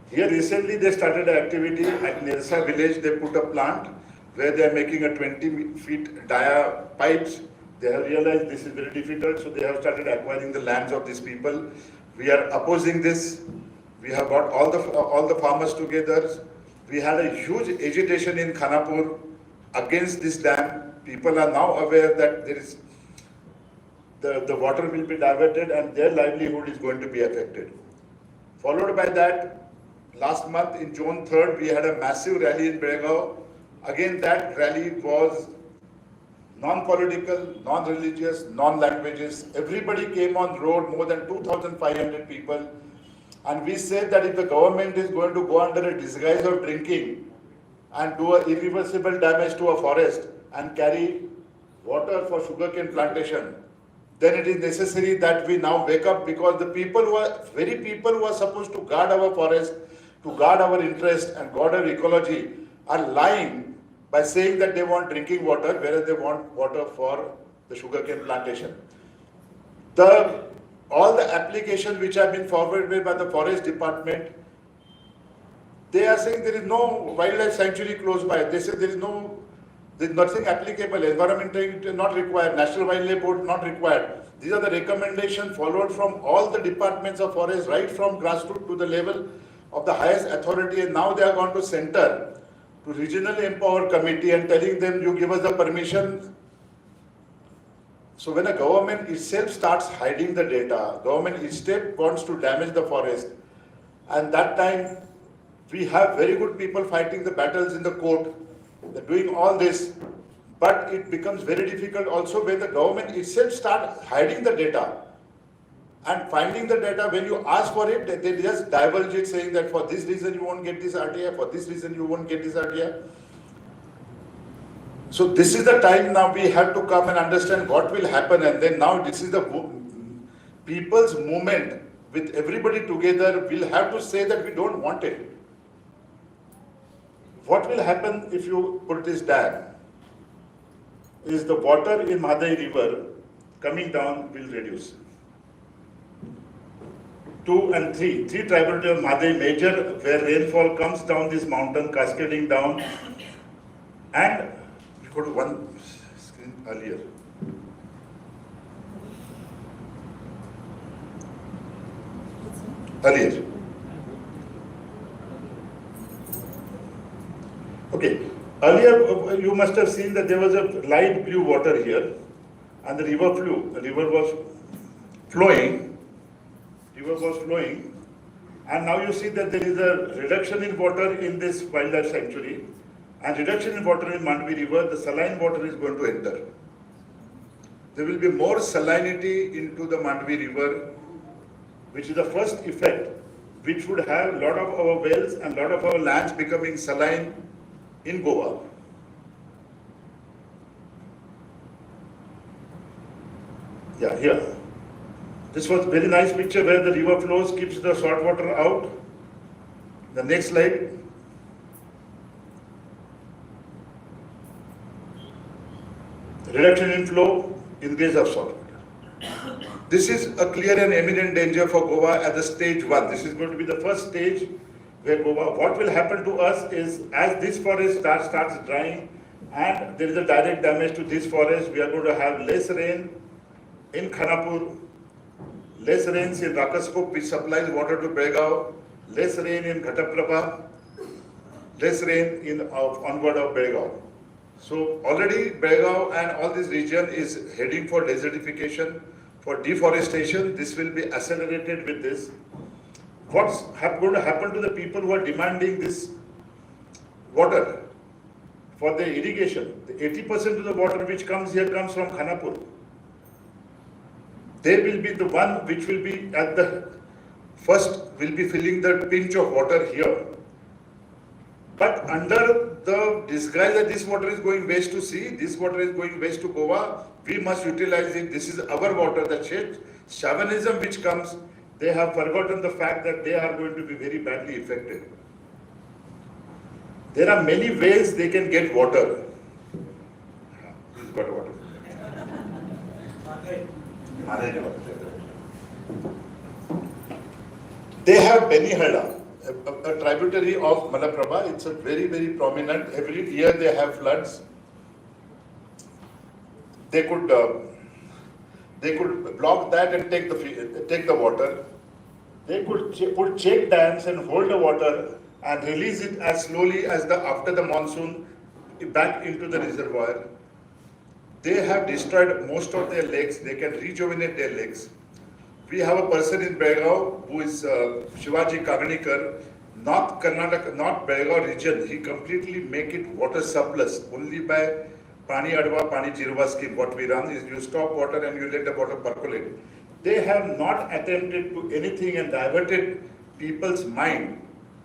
Here recently they started an activity at Nirsa village. They put a plant where they are making a 20 feet dia pipes. They have realized this is very difficult, so they have started acquiring the lands of these people. We are opposing this. We have got all the farmers together. We had a huge agitation in Khanapur against this dam. People are now aware that there is the water will be diverted and their livelihood is going to be affected. Followed by that, last month in June 3rd, we had a massive rally in Belgaum. Again, that rally was non-political, non-religious, non-languages. Everybody came on road, more than 2,500 people. And we said that if the government is going to go under a disguise of drinking and do an irreversible damage to a forest and carry water for sugarcane plantation, then it is necessary that we now wake up, because the people who are supposed to guard our forest, to guard our interest and guard our ecology, are lying by saying that they want drinking water, whereas they want water for the sugarcane plantation. All the applications which have been forwarded by the forest department, they are saying there is no wildlife sanctuary close by. They say there is nothing applicable. Environmental not required. National Wildlife Board not required. These are the recommendations followed from all the departments of forest, right from grassroots to the level of the highest authority. And now they are going to center, to regionally empowered committee, and telling them, you give us the permission. So when a government itself starts hiding the data, government itself wants to damage the forest, and that time we have very good people fighting the battles in the court, they're doing all this, but it becomes very difficult also when the government itself starts hiding the data and finding the data. When you ask for it, they just divulge it, saying that for this reason you won't get this RTI, for this reason you won't get this RTI. So this is the time now we have to come and understand what will happen, and then now this is the people's movement with everybody together. We'll have to say that we don't want it. What will happen if you put this dam is the water in Mhadei river coming down will reduce. 2 and 3 tributaries of Mhadei major, where rainfall comes down this mountain cascading down, and go to one screen earlier. earlier. Okay, earlier you must have seen that there was a light blue water here, and the river was flowing, and now you see that there is a reduction in water in this wildlife sanctuary, and reduction in water in Mandvi river, the saline water is going to enter. There will be more salinity into the Mandvi river, which is the first effect, which would have a lot of our wells and a lot of our lands becoming saline in Goa. Yeah, here. This was very nice picture where the river flows, keeps the salt water out. The next slide. Reduction in flow, increase of salt water. This is a clear and imminent danger for Goa at the stage 1. This is going to be the first stage where Goa, what will happen to us is as this forest starts drying and there is a direct damage to this forest, we are going to have less rain in Khanapur, less rains in Rakaskop, which supplies water to Belgaum, less rain in Ghataprabha, less rain in onward of Belgaum. So already Belgaum and all this region is heading for desertification, for deforestation. This will be accelerated with this. What's going to happen to the people who are demanding this water for the irrigation? The 80% of the water which comes here comes from Khanapur. They will be the one which will be at the first, will be filling the pinch of water here. But under the disguise that this water is going west to sea, this water is going west to Goa, we must utilize it. This is our water. The chauvinism which comes, they have forgotten the fact that they are going to be very badly affected. There are many ways they can get water. He's got water. They have Benihada, a tributary of Malaprabha. It's a very, very prominent. Every year they have floods. They could block that and take the water. They could put check dams and hold the water and release it as slowly as after the monsoon back into the reservoir. They have destroyed most of their lakes. They can rejuvenate their lakes. We have a person in Belgaum who is Shivaji Kaganikar, North Karnataka, North Belgaum region. He completely make it water surplus only by Pani Adva, Pani Jirva scheme. What we run is you stop water and you let the water percolate. They have not attempted to anything and diverted people's mind.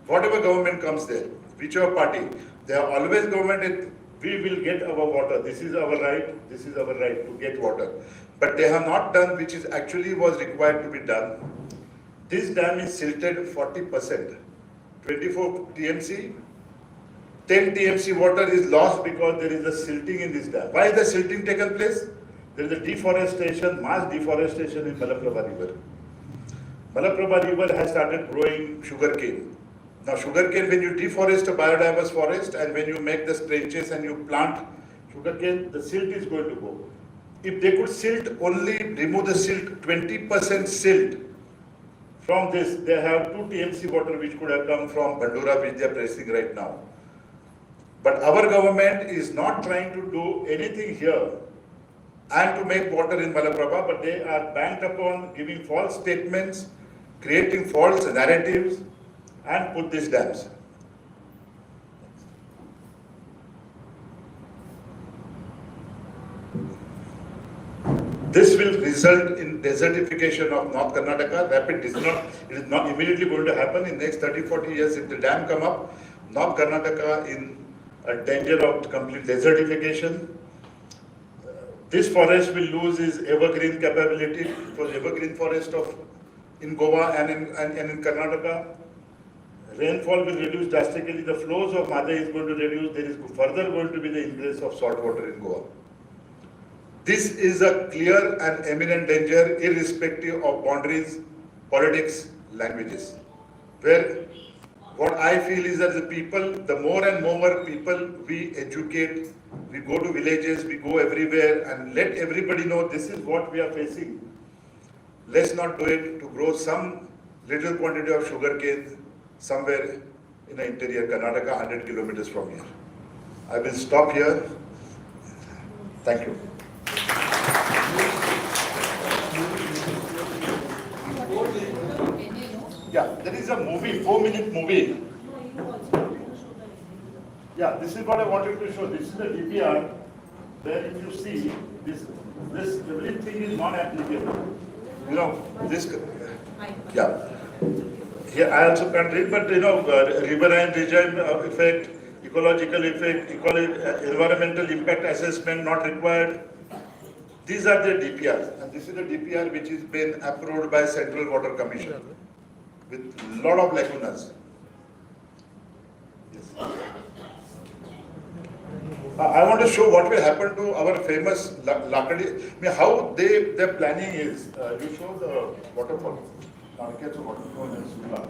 Whatever government comes there, whichever party, they are always government. We will get our water. This is our right. This is our right to get water. But they have not done, which is actually was required to be done. This dam is silted 40%. 24 TMC, 10 TMC water is lost because there is a silting in this dam. Why is the silting taken place? There is a deforestation, mass deforestation in Malaprabha river. Malaprabha river has started growing sugarcane. Now sugarcane, when you deforest a biodiverse forest and when you make the trenches and you plant sugarcane, the silt is going to go. If they could silt, only remove the silt, 20% silt from this, they have 2 TMC water which could have come from Bandura, which they are pressing right now. But our government is not trying to do anything here and to make water in Malaprabha, but they are banked upon giving false statements, creating false narratives, and put these dams. This will result in desertification of North Karnataka. It is not immediately going to happen. In the next 30-40 years, if the dam come up, North Karnataka in a danger of complete desertification. This forest will lose its evergreen capability. It was evergreen forest in Goa and in Karnataka. Rainfall will reduce drastically. The flows of Mhadei is going to reduce. There is further going to be the increase of salt water in Goa. This is a clear and imminent danger irrespective of boundaries, politics, languages. Where what I feel is that the more and more people we educate, we go to villages, we go everywhere and let everybody know this is what we are facing. Let's not do it to grow some little quantity of sugarcane somewhere in the interior Karnataka, 100 kilometers from here. I will stop here. Thank you. Yeah, there is a movie, 4-minute movie. Yeah, this is what I wanted to show. This is the DPR, where if you see, this everything is non-applicable. You know, this, yeah. Here I also can't read, but you know, riverine regime effect, ecological effect, environmental impact assessment not required. These are the DPRs, and this is the DPR which has been approved by Central Water Commission with lot of lacunas. Yes. I want to show what will happen to our famous Lakadi. I mean, how their planning is. You show the waterfall. Waterfall in Sula.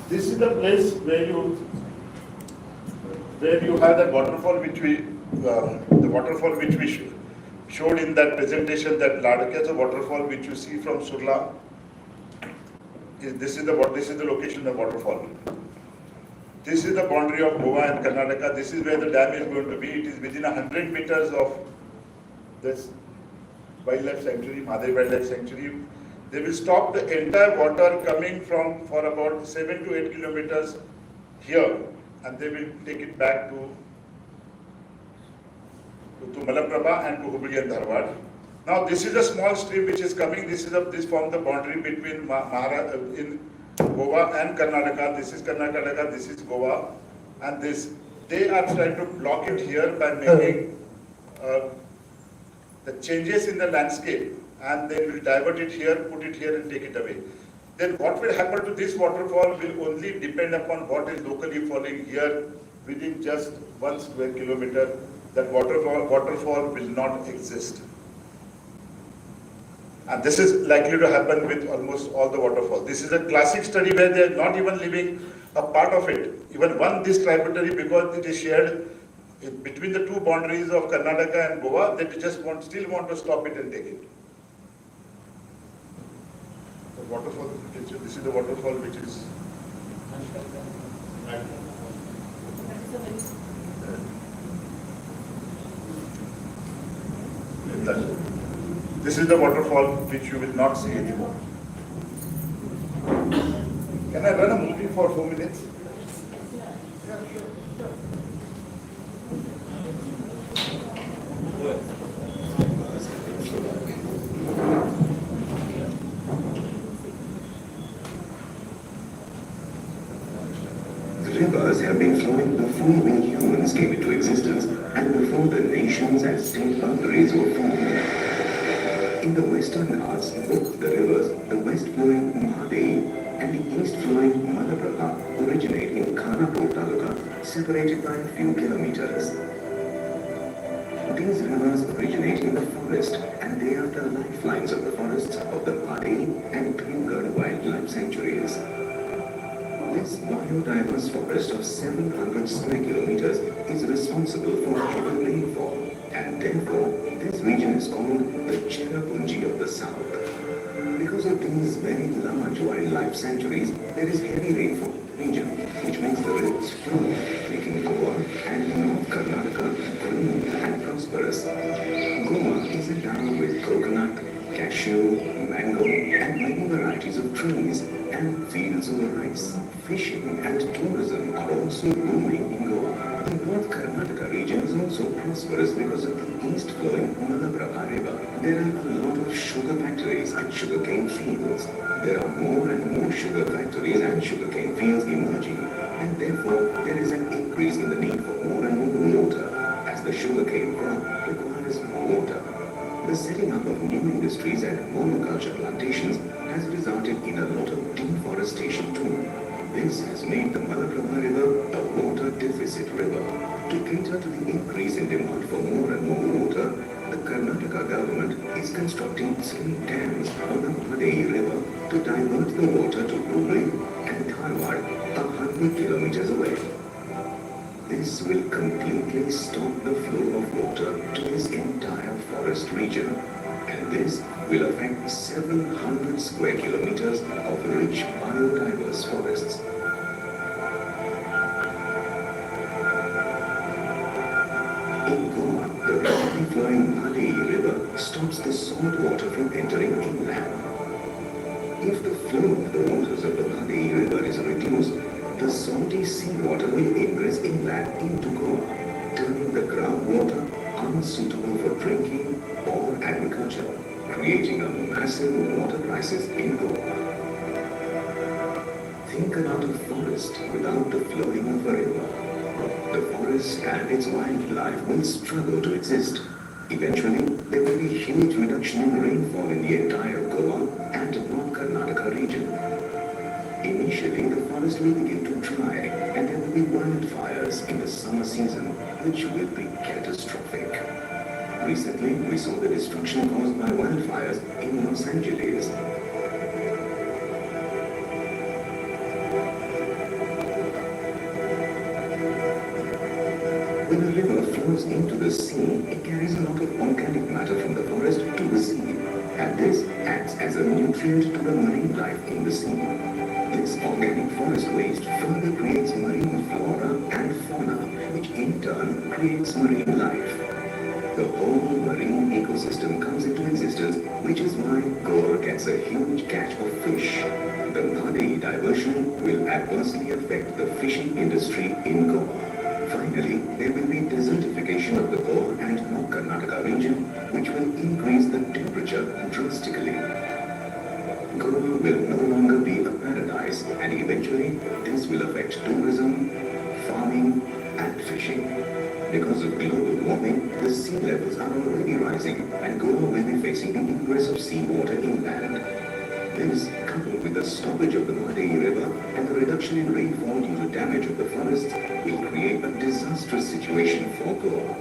This is the place where you have that waterfall which we showed in that presentation, that Ladakya waterfall which you see from Surla. This is the location of the waterfall. This is the boundary of Goa and Karnataka. This is where the dam is going to be. It is within 100 meters of this wildlife sanctuary, Mhadei Wildlife Sanctuary. They will stop the entire water coming from for about 7 to 8 kilometers here, and they will take it back to Malaprabha and to Hubli and Dharwad. Now this is a small stream which is coming. This forms the boundary between in Goa and Karnataka. This is Karnataka, this is Goa, and they are trying to block it here by making the changes in the landscape, and they will divert it here, put it here and take it away. Then what will happen to this waterfall will only depend upon what is locally falling here within just 1 square kilometer. That waterfall will not exist. And this is likely to happen with almost all the waterfalls. This is a classic study where they are not even leaving a part of it, even this tributary, because it is shared between the two boundaries of Karnataka and Goa. They just still want to stop it and take it. The waterfall, this is the waterfall which is. This is the waterfall which you will not see anymore. Can I run a movie for 4 minutes? Rivers have been flowing before we humans came into existence and before the nations and state boundaries were formed. In the western Ghats, both the rivers, the west-flowing Mhadei and the east-flowing Malaprabha, originate in Khanapur Taluka, separated by a few kilometers. These rivers originate in the forest, and they are the lifelines of the forests of the Mhadei and Bhimgarh wildlife sanctuaries. This biodiverse forest of 700 square kilometers is responsible for heavy rainfall, and therefore this region is called the Cherrapunji of the south. Because of these very large wildlife sanctuaries, there is heavy rainfall in the region, which makes the rivers flow, making Goa and North Karnataka green and prosperous. Goa is a town with coconut, cashew, mango, and many varieties of trees, and fields of rice. Fishing and tourism are also booming in Goa. The North Karnataka region is also prosperous because of the east-flowing Malaprabha river. There are a lot of sugar factories and sugarcane fields. There are more and more sugar factories and sugarcane fields emerging, and therefore there is an increase in the need for more and more water, as the sugarcane crop requires more water. The setting up of new industries and monoculture plantations has resulted in a lot of deforestation too. This has made the Malaprabha River a water deficit river. To cater to the increase in demand for more and more water, the Karnataka government is constructing 3 dams on the Mhadei River to divert the water to Hubli and Dharwad, 100 kilometers away. This will completely stop the flow of water to this entire forest region, and this will affect 700 square kilometers of rich biodiverse forests. In Goa, the rapidly flowing Mhadei River stops the salt water from entering inland. If the flow of the waters of the Mhadei River is reduced, the salty seawater will ingress inland into Goa, turning the groundwater unsuitable for drinking or agriculture, creating a massive water crisis in Goa. Think about a forest without the flowing of a river. The forest and its wildlife will struggle to exist. Eventually, there will be huge reduction in rainfall in the entire Goa and North Karnataka region. Initially, the forest will begin to dry and there will be wildfires in the summer season, which will be catastrophic. Recently, we saw the destruction caused by wildfires in Los Angeles. When a river flows into the sea, it carries a lot of organic matter from the forest to the sea, and this acts as a nutrient to the marine life in the sea. This organic forest waste further creates marine flora and fauna, which in turn creates marine life. The whole marine ecosystem comes into existence, which is why Goa gets a huge catch of fish. The Mhadei diversion will adversely affect the fishing industry in Goa. Finally, there will be desertification of the Goa and North Karnataka region, which will increase the temperature drastically. Goa will no longer be a paradise, and eventually this will affect tourism, farming, and fishing. Because of global warming, the sea levels are already rising, and Goa will be facing the ingress of seawater inland. This, coupled with the stoppage of the Mhadei River and the reduction in rainfall due to damage of the forests, will create a disastrous situation for Goa.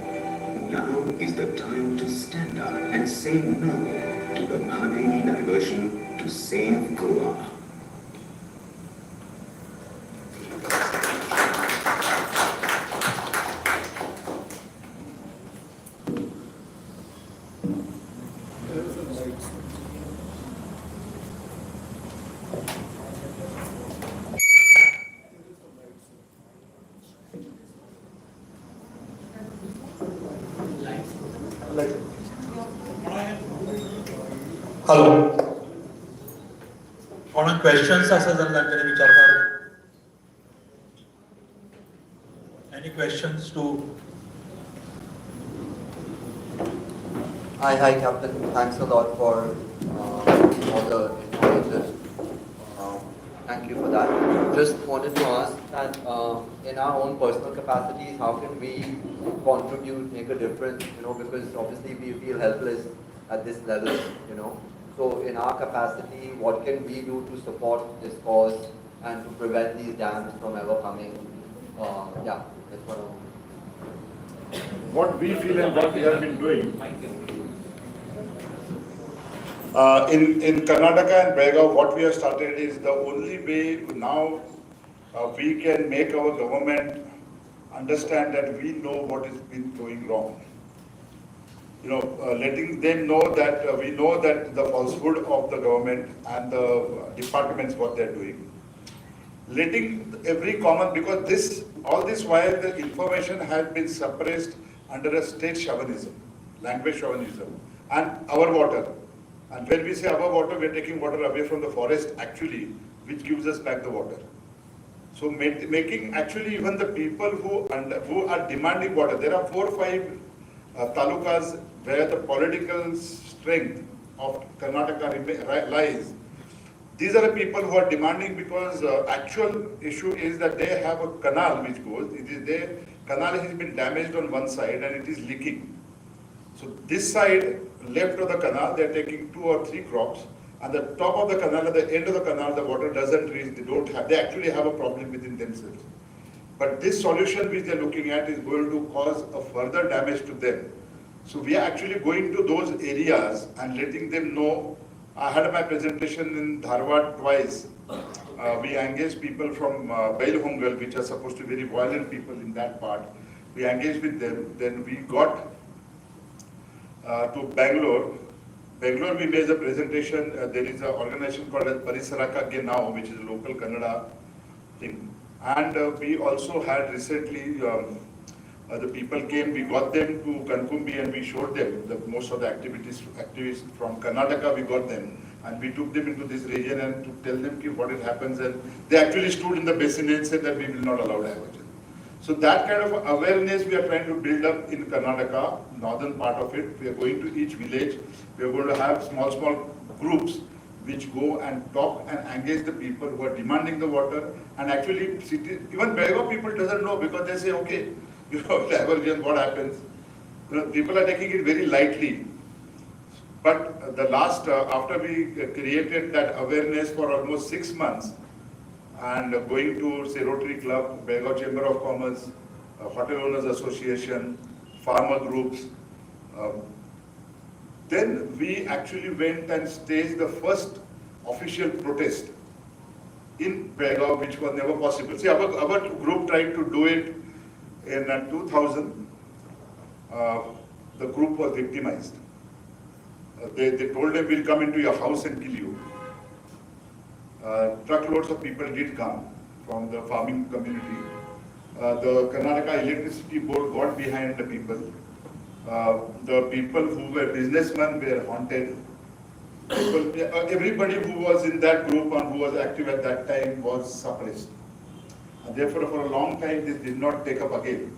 Now is the time to stand up and say no to the Mhadei diversion to save Goa. Hello कोणाक questions आसा जाल्यार तांच्यांनी विचारपाक any questions to Hi, Captain. Thanks a lot for all the information. Thank you for that. Just wanted to ask that in our own personal capacities, how can we contribute, make a difference? Because obviously we feel helpless at this level. So in our capacity, what can we do to support this cause and to prevent these dams from ever coming? That's what I want. What we feel and what we have been doing. In Karnataka and Belgaum, what we have started is the only way now we can make our government understand that we know what is been going wrong. Letting them know that we know that the falsehood of the government and the departments what they're doing. Letting every common, because all this while the information has been suppressed under a state chauvinism, language chauvinism, and our water. And when we say our water, we're taking water away from the forest actually, which gives us back the water. So making actually even the people who are demanding water, there are 4 or 5 talukas where the political strength of Karnataka lies. These are the people who are demanding because actual issue is that they have a canal which goes, canal has been damaged on one side and it is leaking. So this side, left of the canal, they are taking 2 or 3 crops, and the top of the canal, at the end of the canal, the water doesn't reach, they actually have a problem within themselves. But this solution which they are looking at is going to cause a further damage to them. So we are actually going to those areas and letting them know. I had my presentation in Dharwad twice. We engaged people from Bailhongal, which are supposed to be very violent people in that part. We engaged with them. Then we got to Bangalore. Bangalore, we made a presentation. There is an organization called as Parisaraka Now, which is a local Kannada thing. And we also had recently, the people came, we got them to Kankumbi and we showed them most of the activists from Karnataka, we got them. And we took them into this region and to tell them what it happens. And they actually stood in the basin and said that we will not allow diversion. So that kind of awareness we are trying to build up in Karnataka, northern part of it. We are going to each village. We are going to have small groups which go and talk and engage the people who are demanding the water. And actually, even Belgaum people doesn't know because they say, okay, diversion, what happens? People are taking it very lightly. But the last, after we created that awareness for almost 6 months, and going to, say, Rotary Club, Belgaum Chamber of Commerce, Hotel Owners Association, farmer groups, then we actually went and staged the first official protest in Belgaum, which was never possible. See, our group tried to do it in 2000. The group was victimized. They told them, we'll come into your house and kill you. Truckloads of people did come from the farming community. The Karnataka Electricity Board got behind the people. The people who were businessmen were haunted. Everybody who was in that group and who was active at that time was suppressed. And therefore, for a long time, this did not take up again.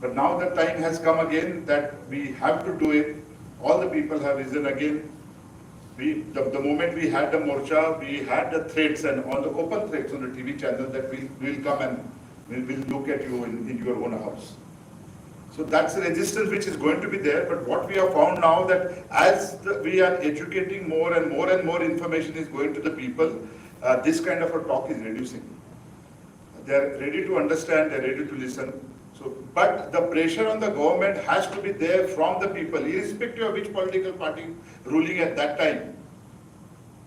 But now the time has come again that we have to do it. All the people have risen again. The moment we had the morcha, we had the threats and all the open threats on the TV channel that we'll come and we'll look at you in your own house. So that's the resistance which is going to be there. But what we have found now that as we are educating more and more information is going to the people, this kind of a talk is reducing. They are ready to understand, they are ready to listen. So, but the pressure on the government has to be there from the people, irrespective of which political party ruling at that time.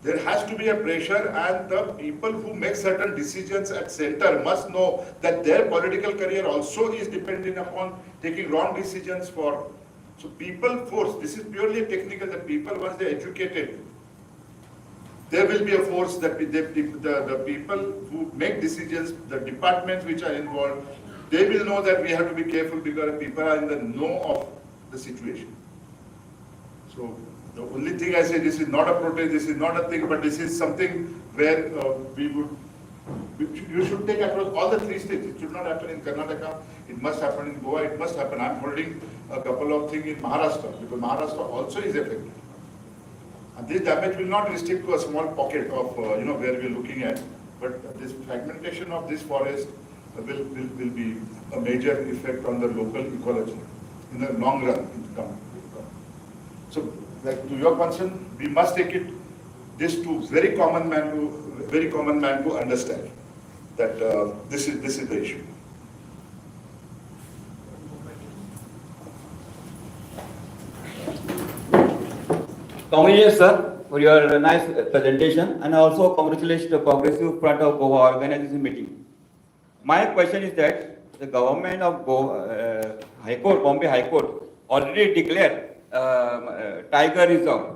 There has to be a pressure, and the people who make certain decisions at center must know that their political career also is dependent upon taking wrong decisions for. So people force, this is purely technical, that people once they are educated, there will be a force that the people who make decisions, the departments which are involved, they will know that we have to be careful because people are in the know of the situation. So the only thing I say, this is not a protest, this is not a thing, but this is something where you should take across all the 3 states. It should not happen in Karnataka, it must happen in Goa, it must happen. I'm holding a couple of things in Maharashtra, because Maharashtra also is affected. And this damage will not restrict to a small pocket of, where we're looking at, but this fragmentation of this forest will be a major effect on the local ecology in the long run. So, like to your concern, we must take this to very common man to understand that this is the issue. Congratulations, sir, for your nice presentation, and also congratulations to the Progressive Front of Goa organizing this meeting. My question is that the government of Goa, High Court, Bombay High Court, already declared tiger reserve.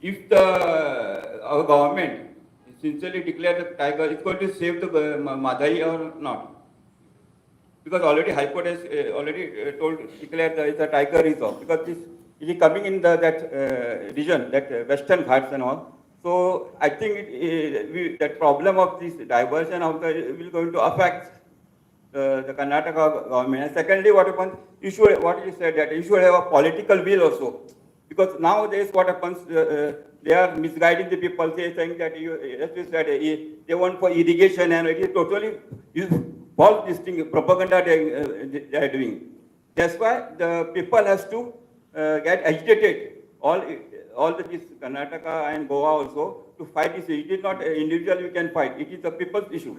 If our government sincerely declared the tiger, it's going to save the Mhadei or not? Because already High Court has already declared it's a tiger reserve, because this is coming in that region, that Western Ghats and all. So I think that problem of this diversion of will going to affect the Karnataka government. And secondly, what happens? You said that you should have a political will also, because nowadays what happens? They are misguiding the people, saying that they want for irrigation, and it is totally false this thing, propaganda they are doing. That's why the people has to get agitated. All this Karnataka and Goa also to fight this. It is not individual we can fight. It is the people's issue.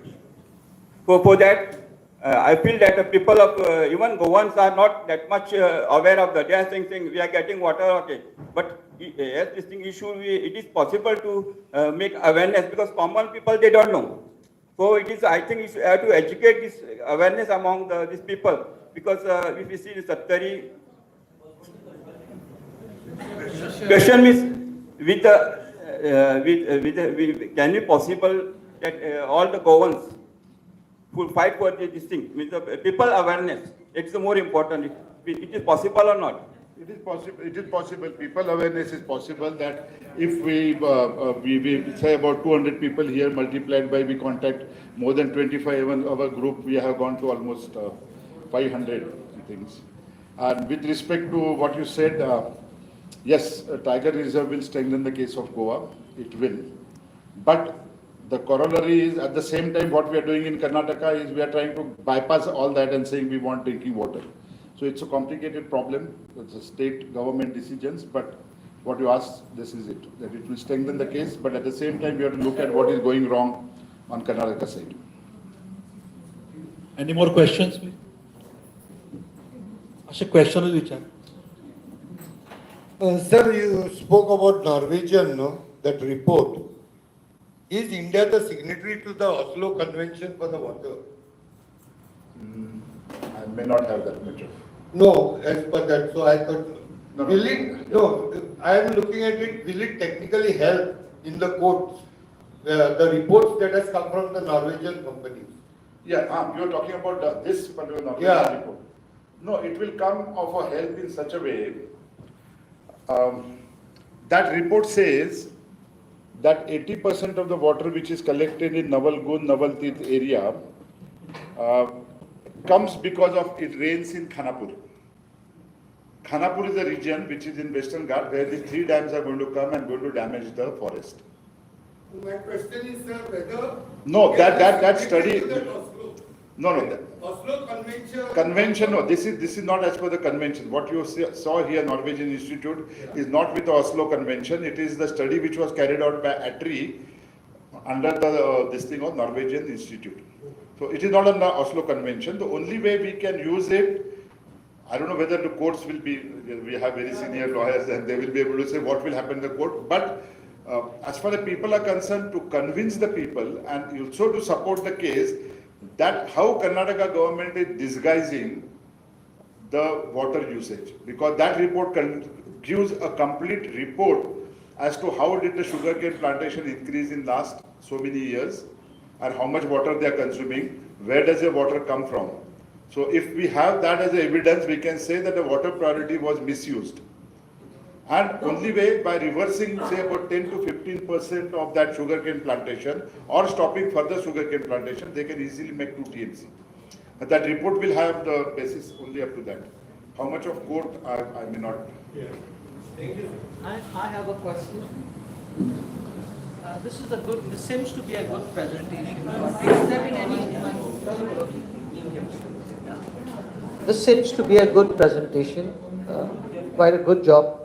So for that, I feel that the people of even Goans are not that much aware of that. They are saying we are getting water, okay. But yes, this thing issue, it is possible to make awareness because common people, they don't know. So it is, I think, you have to educate this awareness among these people because if you see the Sattari, question is can it possible that all the Goans will fight for this thing with the people awareness? It's the more important. It is possible or not? It is possible. It is possible. People awareness is possible. That if we say about 200 people here multiplied by we contact more than 25. Even our group we have gone to almost 500 things. And with respect to what you said, yes, Tiger Reserve will strengthen the case of Goa. It will, but the corollary is at the same time what we are doing in Karnataka is we are trying to bypass all that and saying we want drinking water. So it's a complicated problem. It's a state government decisions, but what you asked, this is it, that it will strengthen the case, but at the same time we have to look at what is going wrong on Karnataka side. Any more questions, please? असे question विचार. Sir, you spoke about Norwegian, no? That report. Is India the signatory to the Oslo Convention for the water? I may not have that much of. No, as per that. So I thought, No, no. will it? No, I am looking at it. Will it technically help in the courts? The reports that has come from the Norwegian companies. Yeah, you are talking about this particular Norwegian Yeah. report. No, it will come of a help in such a way. That report says that 80% of the water which is collected in Navalgund, Navaltirth area comes because of it rains in Khanapur. Khanapur is a region which is in Western Ghat where the 3 dams are going to come and going to damage the forest. My question is, sir, whether No, that study. No, Oslo Convention. Convention, no, this is not as per the convention. What you saw here, Norwegian Institute, is not with the Oslo Convention. It is the study which was carried out by ATRI under the this thing of Norwegian Institute. So it is not on the Oslo Convention. The only way we can use it, I don't know whether the courts will be, we have very senior lawyers and they will be able to say what will happen in the court. But as far as people are concerned, to convince the people and also to support the case, that how Karnataka government is disguising the water usage, because that report gives a complete report as to how did the sugarcane plantation increase in last so many years and how much water they are consuming, where does the water come from. So if we have that as evidence, we can say that the water priority was misused. And only way by reversing say about 10 to 15% of that sugarcane plantation or stopping further sugarcane plantation, they can easily make 2 TMC. And that report will have the basis only up to that. How much of court, I may not. Yeah. Thank you. I have a question. This seems to be a good presentation. Has there been any? This seems to be a good presentation, quite a good job.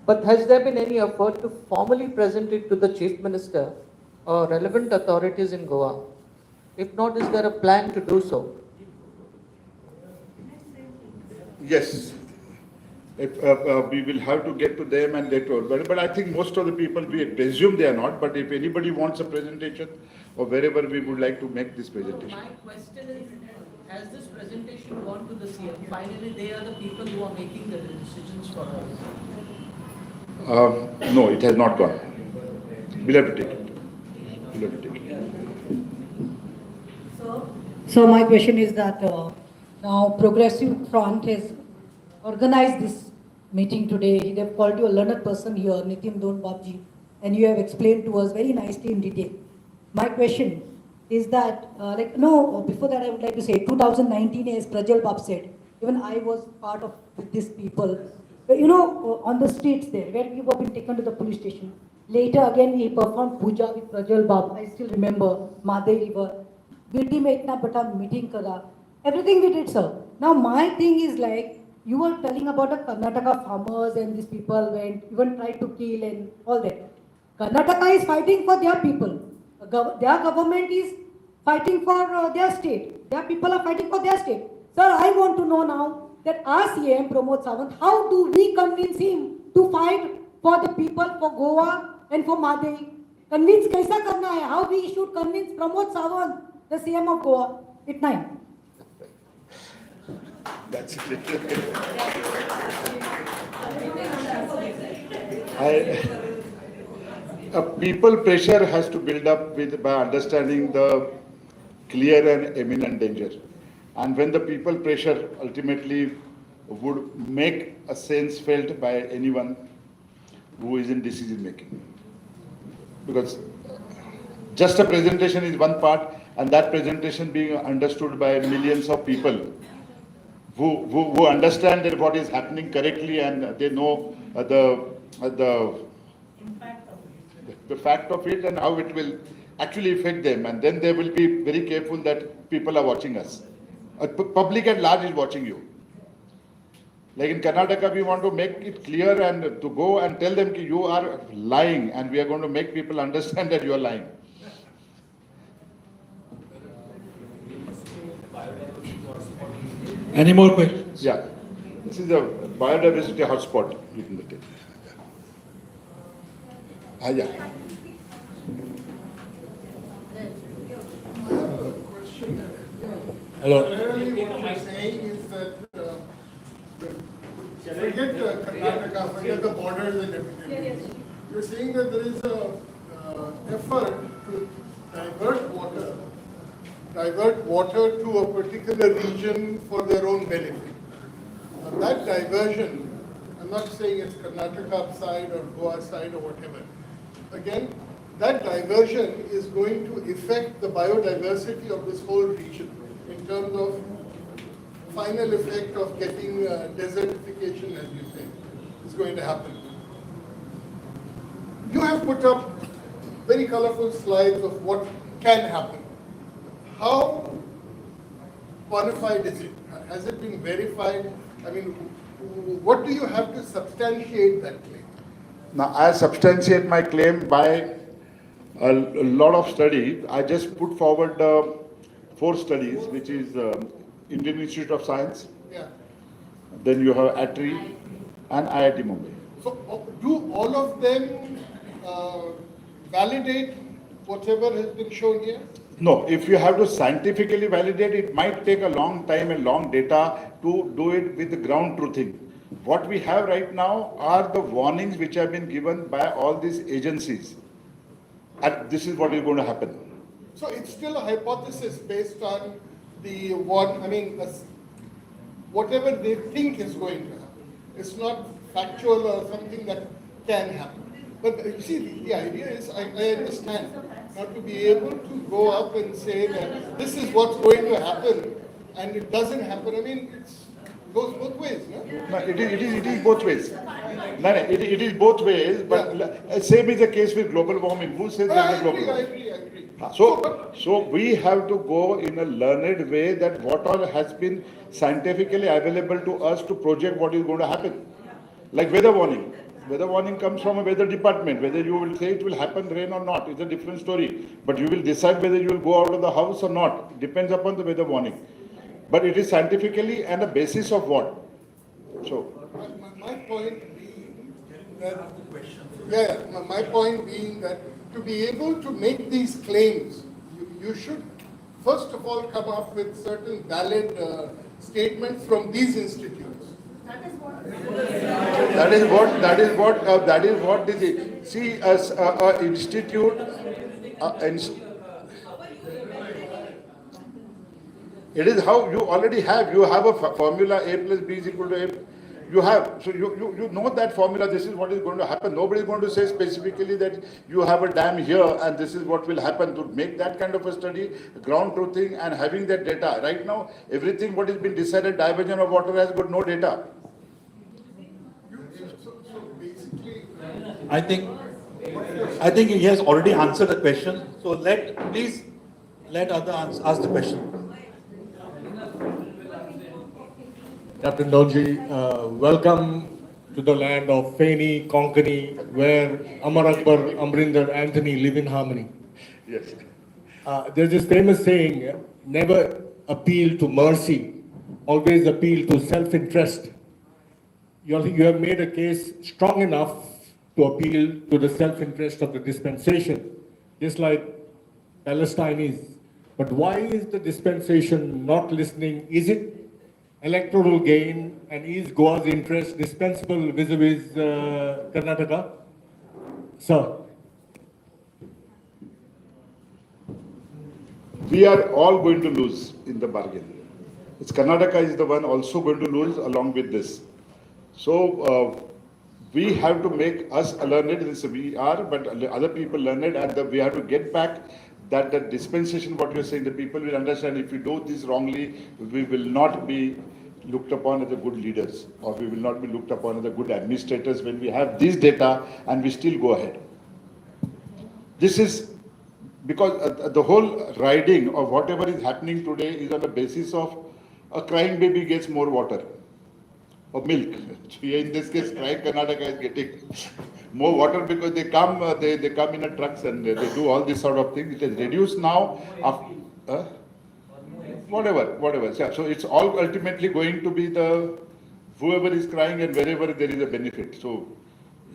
But has there been any effort to formally present it to the Chief Minister or relevant authorities in Goa? If not, is there a plan to do so? Yes. If, we will have to get to them and let over. But I think most of the people, we presume they are not, but if anybody wants a presentation or wherever we would like to make this presentation. My question is, has this presentation gone to the CM? Finally, they are the people who are making the decisions for us. No, it has not gone. We'll have to take it. We'll have to take it. So my question is that now Progressive Front has organized this meeting today. They have called you a learned person here, Nitin Dhond Babji, and you have explained to us very nicely in detail. My question is that, before that I would like to say, 2019, as Prajal Bab said, even I was part of these people. On the streets there, where we were being taken to the police station. Later again, he performed puja with Prajal Bab. I still remember Mhadei Effect. Gildi mein itna bata meeting kara. Everything we did, sir. Now my thing is like, you were telling about the Karnataka farmers and these people went, even tried to kill and all that. Karnataka is fighting for their people. Their government is fighting for their state. Yeah, people are fighting for their state. Sir, I want to know now that our CM Pramod Sawant, how do we convince him to fight for the people for Goa and for Mhadei? Convince kaisa karna hai? How we should convince Pramod Sawant, the CM of Goa? Itna hi. That's it. People pressure has to build up by understanding the clear and imminent danger. And when the people pressure ultimately would make a sense felt by anyone who is in decision making. Because just a presentation is one part, and that presentation being understood by millions of people who understand that what is happening correctly, and they know the fact of it and how it will actually affect them, and then they will be very careful that people are watching us. Public at large is watching you. Like in Karnataka, we want to make it clear and to go and tell them that you are lying, and we are going to make people understand that you are lying. Any more questions? Yeah, this is a biodiversity hotspot within the state. Yeah. Hello. Really, what you're saying is that forget Karnataka, forget the borders and everything. You're saying that there is a effort to divert water to a particular region for their own benefit. Now that diversion, I'm not saying it's Karnataka side or Goa side or whatever. Again, that diversion is going to affect the biodiversity of this whole region in terms of final effect of getting desertification, as you say, is going to happen. You have put up very colorful slides of what can happen. How quantified is it? Has it been verified? I mean, what do you have to substantiate that claim? Now, I substantiate my claim by a lot of study. I just put forward 4 studies, which is Indian Institute of Science, Yeah. then you have ATRI and IIT Mumbai. So, do all of them validate whatever has been shown here? No, if you have to scientifically validate, it might take a long time and long data to do it with the ground truthing. What we have right now are the warnings which have been given by all these agencies. And this is what is going to happen. So it's still a hypothesis based on the whatever they think is going to happen. It's not factual or something that can happen. But you see, the idea is, I understand, not to be able to go up and say that this is what's going to happen and it doesn't happen. I mean, it goes both ways, no? No, it is both ways. No, it is both ways, but same is the case with global warming. Who says there is global warming? I agree. So we have to go in a learned way that what all has been scientifically available to us to project what is going to happen. Like weather warning. Weather warning comes from a weather department. Whether you will say it will happen rain or not is a different story. But you will decide whether you will go out of the house or not. It depends upon the weather warning. But it is scientifically and a basis of what? So My point being that my point being that to be able to make these claims, you should first of all come up with certain valid statements from these institutes. that is what this is. See, as an institute, it is how you already have. You have a formula A plus B is equal to A. You have, so you know that formula, this is what is going to happen. Nobody is going to say specifically that you have a dam here and this is what will happen. To make that kind of a study, ground truthing and having that data. Right now, everything what has been decided, diversion of water has got no data. So basically, I think he has already answered the question. So please let others ask the question. Captain Dhondji, welcome to the land of Feni, Konkani, where Amar Akbar, Amrinder, Anthony live in harmony. Yes. There's this famous saying, never appeal to mercy, always appeal to self-interest. You have made a case strong enough to appeal to the self-interest of the dispensation, just like Palestine is. But why is the dispensation not listening? Is it electoral gain, and is Goa's interest dispensable vis-a-vis Karnataka? Sir. We are all going to lose in the bargain. It's Karnataka is the one also going to lose along with this. So we have to make us learned, we are, but other people learned, and we have to get back that the dispensation, what you're saying, the people will understand if we do this wrongly, we will not be looked upon as the good leaders, or we will not be looked upon as the good administrators when we have this data and we still go ahead. This is because the whole riding of whatever is happening today is on the basis of a crying baby gets more water or milk. In this case, crying Karnataka is getting more water because they come in a trucks and they do all this sort of thing. It is reduced now. Whatever. Yeah, so it's all ultimately going to be the whoever is crying and wherever there is a benefit. So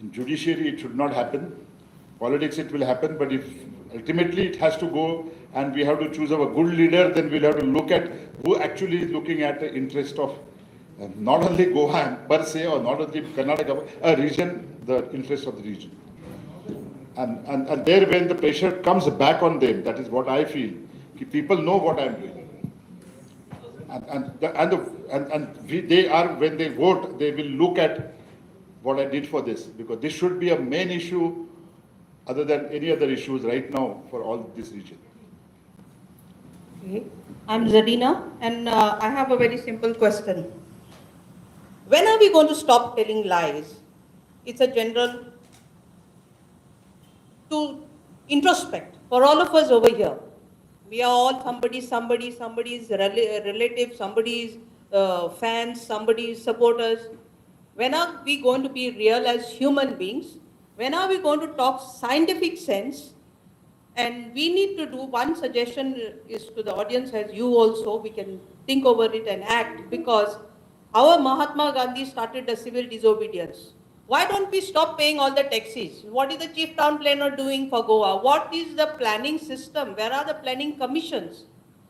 in judiciary it should not happen. Politics it will happen, but if ultimately it has to go and we have to choose our good leader, then we'll have to look at who actually is looking at the interest of not only Goa per se or not only Karnataka, a region, the interest of the region. And there when the pressure comes back on them, that is what I feel. People know what I'm doing. They are, when they vote, they will look at what I did for this, because this should be a main issue other than any other issues right now for all this region. Okay. I'm Zarina, and I have a very simple question. When are we going to stop telling lies? It's a general to introspect for all of us over here. We are all somebody's relative, somebody's fans, somebody's supporters. When are we going to be real as human beings? When are we going to talk scientific sense? And we need to do one suggestion is to the audience, as you also, we can think over it and act, because our Mahatma Gandhi started a civil disobedience. Why don't we stop paying all the taxes? What is the chief town planner doing for Goa? What is the planning system? Where are the planning commissions?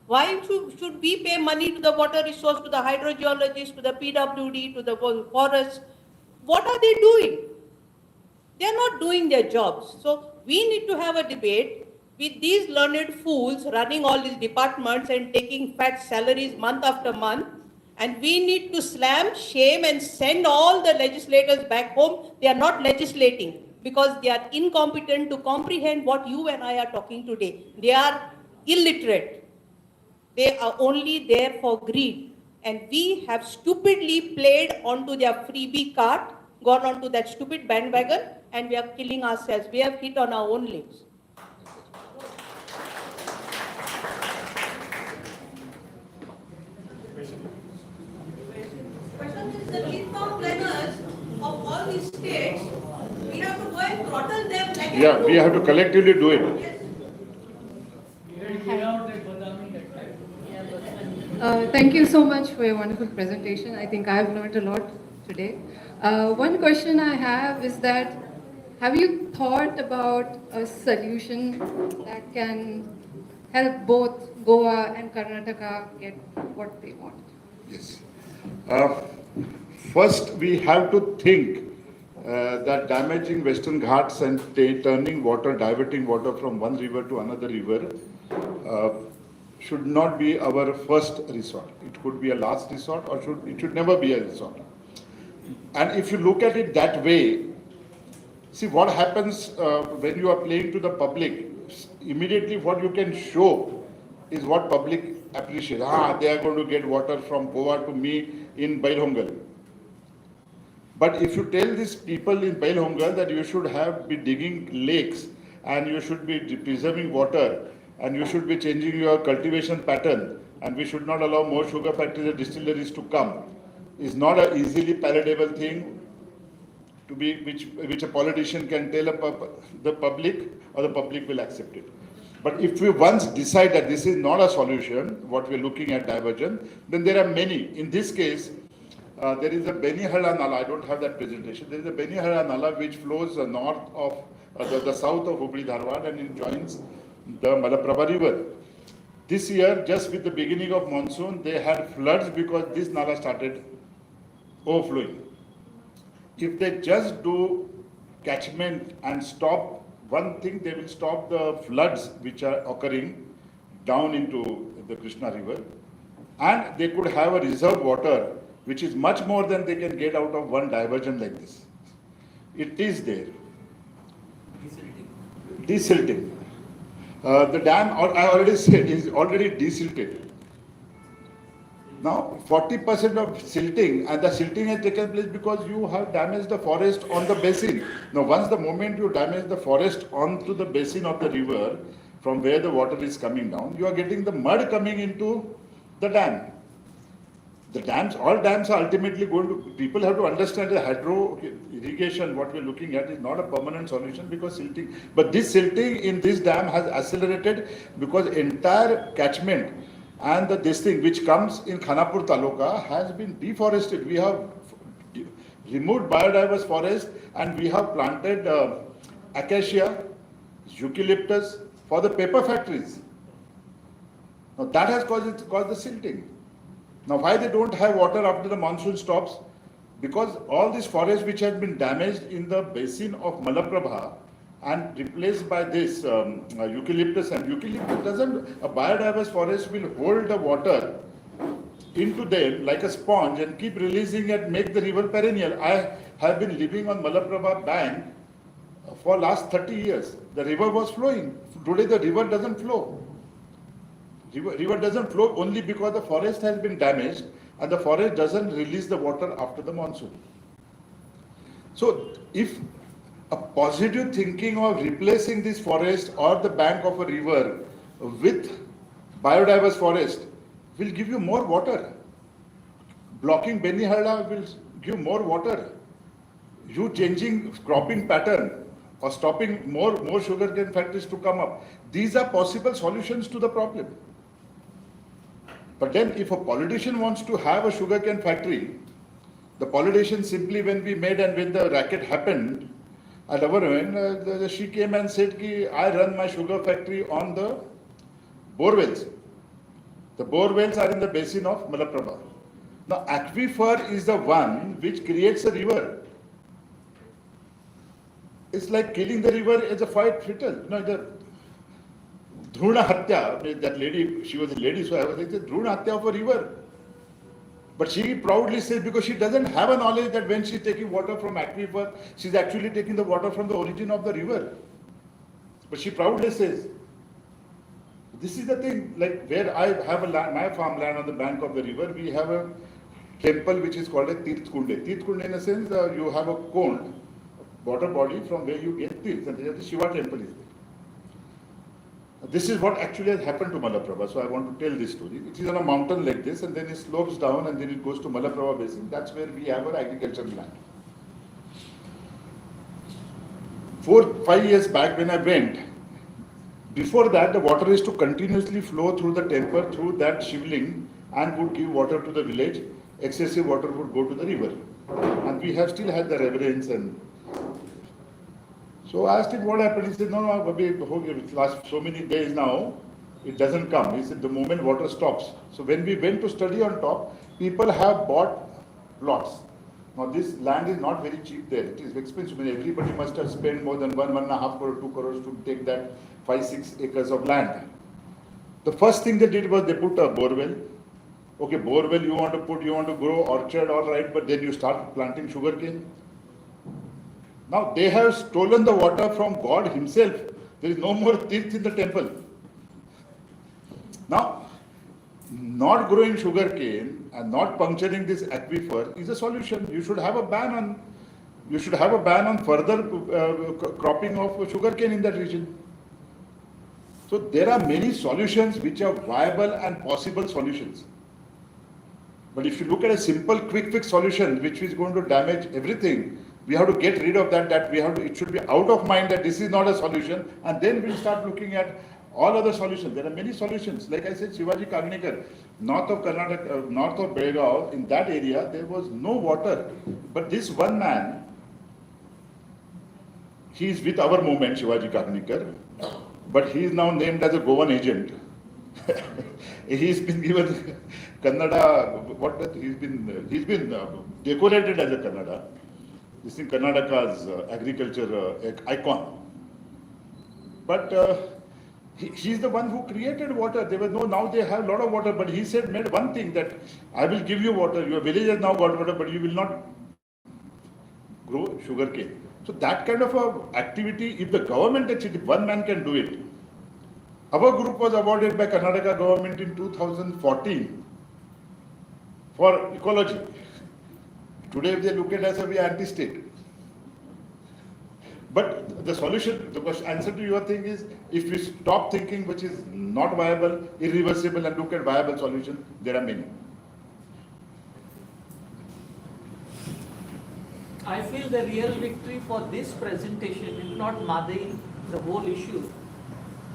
Why should we pay money to the water resource, to the hydrogeologists, to the PWD, to the forests? What are they doing? They are not doing their jobs. So we need to have a debate with these learned fools running all these departments and taking fat salaries month after month. And we need to slam, shame, and send all the legislators back home. They are not legislating because they are incompetent to comprehend what you and I are talking today. They are illiterate. They are only there for greed. And we have stupidly played onto their freebie cart, gone onto that stupid bandwagon, and we are killing ourselves. We have hit on our own legs. The chief town planners of all these states, we have to go and throttle them like Yeah, we have to collectively do it. Thank you so much for your wonderful presentation. I think I have learned a lot today. One question I have is that, have you thought about a solution that can help both Goa and Karnataka get what they want? Yes. First, we have to think that damaging Western Ghats and turning water, diverting water from one river to another river should not be our first resort. It could be a last resort, or it should never be a resort. And if you look at it that way, see what happens when you are playing to the public, immediately what you can show is what public appreciates. They are going to get water from Goa to me in Bailhongal. But if you tell these people in Bailhongal that you should be digging lakes and you should be preserving water and you should be changing your cultivation pattern and we should not allow more sugar factories and distilleries to come, is not an easily palatable thing to be which a politician can tell the public, or the public will accept it. But if we once decide that this is not a solution, what we're looking at diversion, then there are many. In this case, there is a Benihara Nala. I don't have that presentation. There is a Benihara Nala which flows north of the south of Hubli Dharwad and it joins the Malaprabha river. This year, just with the beginning of monsoon, they had floods because this Nala started overflowing. If they just do catchment and stop one thing, they will stop the floods which are occurring down into the Krishna river, and they could have a reserve water which is much more than they can get out of one diversion like this. It is there. Desilting. The dam, I already said, is already desilted. Now, 40% of silting, and the silting has taken place because you have damaged the forest on the basin. Now, once the moment you damage the forest onto the basin of the river, from where the water is coming down, you are getting the mud coming into the dam. The dams, all dams are ultimately going to, people have to understand that hydro irrigation, what we're looking at, is not a permanent solution because silting. But this silting in this dam has accelerated because entire catchment and this thing which comes in Khanapur Taluka has been deforested. We have removed biodiverse forest and we have planted acacia, eucalyptus for the paper factories. Now that has caused the silting. Now why they don't have water after the monsoon stops? Because all this forest which has been damaged in the basin of Malaprabha and replaced by this eucalyptus, and eucalyptus doesn't, a biodiverse forest will hold the water into them like a sponge and keep releasing and make the river perennial. I have been living on Malaprabha bank for last 30 years. The river was flowing. Today the river doesn't flow. River doesn't flow only because the forest has been damaged and the forest doesn't release the water after the monsoon. So if a positive thinking of replacing this forest or the bank of a river with biodiverse forest will give you more water. Blocking Benihara will give more water. You changing cropping pattern or stopping more sugarcane factories to come up. These are possible solutions to the problem. But then if a politician wants to have a sugarcane factory, the politician simply when the racket happened, at our end, she came and said, I run my sugar factory on the borewells. The borewells are in the basin of Malaprabha. Now, aquifer is the one which creates a river. It's like killing the river as a fight fiddle. No, the Dhruna Hatya, that lady, she was a lady, so I was like, the Dhruna Hatya of a river. But she proudly says, because she doesn't have a knowledge that when she's taking water from aquifer, she's actually taking the water from the origin of the river. But she proudly says, this is the thing, like where I have a land, my farmland on the bank of the river, we have a temple which is called a Tirth Kunde. Tirth Kunde in a sense, you have a cone, water body from where you get tirth, and the Shiva temple is there. This is what actually has happened to Malaprabha, so I want to tell this story. It is on a mountain like this, and then it slopes down, and then it goes to Malaprabha basin. That's where we have our agricultural land. 4-5 years back when I went, before that the water is to continuously flow through the temple, through that shivling, and would give water to the village. Excessive water would go to the river. And we have still had the reverence and so I asked him what happened. He said, no, it lasts so many days now, it doesn't come. He said, the moment water stops. So when we went to study on top, people have bought plots. Now this land is not very cheap there. It is expensive. Everybody must have spent more than 1.5 crore, 2 crores to take that 5-6 acres of land. The first thing they did was they put a borewell. Okay, borewell you want to grow orchard, all right, but then you start planting sugarcane. Now they have stolen the water from God himself. There is no more tirth in the temple. Now, not growing sugarcane and not puncturing this aquifer is a solution. You should have a ban on further cropping of sugarcane in that region. So there are many solutions which are viable and possible solutions. But if you look at a simple quick fix solution which is going to damage everything, we have to get rid of that, it should be out of mind that this is not a solution, and then we'll start looking at all other solutions. There are many solutions. Like I said, Shivaji Karnekar, north of Karnataka, north of Belgaum, in that area, there was no water. But this one man, he is with our movement, Shivaji Karnekar, but he is now named as a Goan agent. He's been given Kannada, he's been decorated as a Kannada. This is Karnataka's agriculture icon. But he's the one who created water. There was no, now they have a lot of water, but he made one thing, that I will give you water. Your village has now got water, but you will not grow sugarcane. So that kind of a activity, if the government actually, one man can do it. Our group was awarded by Karnataka government in 2014 for ecology. Today they look at us as we are anti-state. But the solution, the answer to your thing is, if we stop thinking which is not viable, irreversible, and look at viable solutions, there are many. I feel the real victory for this presentation is not Mhadei, the whole issue.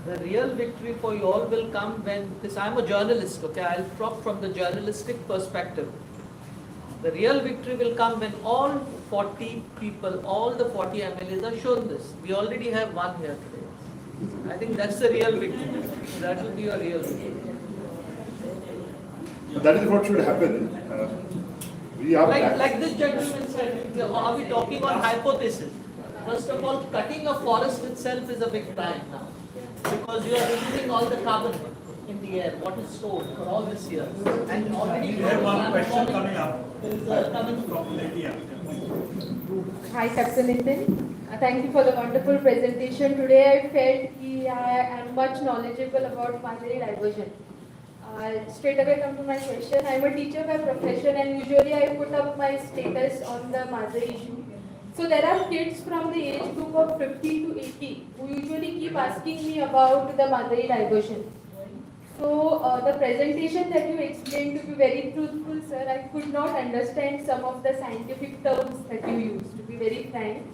The real victory for you all will come when this. I'm a journalist, okay? I'll talk from the journalistic perspective. The real victory will come when all 40 people, all the 40 MLAs are shown this. We already have one here today. I think that's the real victory. That will be a real victory. That is what should happen. We are like this gentleman said, are we talking on hypothesis? First of all, cutting a forest itself is a big crime now, because you are removing all the carbon in the air, what is stored for all this year. And already we have one question coming up. Coming From Lydia. Hi, Captain Nitin. Thank you for the wonderful presentation. Today I felt I am much knowledgeable about Mhadei diversion. Straight away come to my question. I'm a teacher by profession, and usually I put up my status on the Mhadei issue. So there are kids from the age group of 50 to 80 who usually keep asking me about the Mhadei diversion. So the presentation that you explained, to be very truthful, sir, I could not understand some of the scientific terms that you used, to be very frank.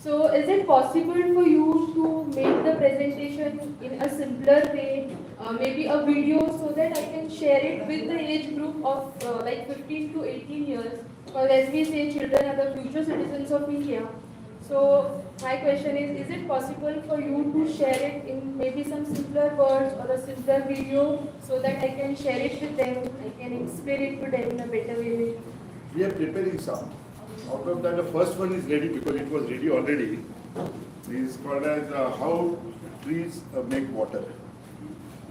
So is it possible for you to make the presentation in a simpler way, maybe a video, so that I can share it with the age group of like 15 to 18 years? Because as we say, children are the future citizens of India. So my question is it possible for you to share it in maybe some simpler words or a simpler video, so that I can share it with them, I can explain it to them in a better way? We are preparing some. Out of that, the first one is ready because it was ready already. It is called as How Trees Make Water.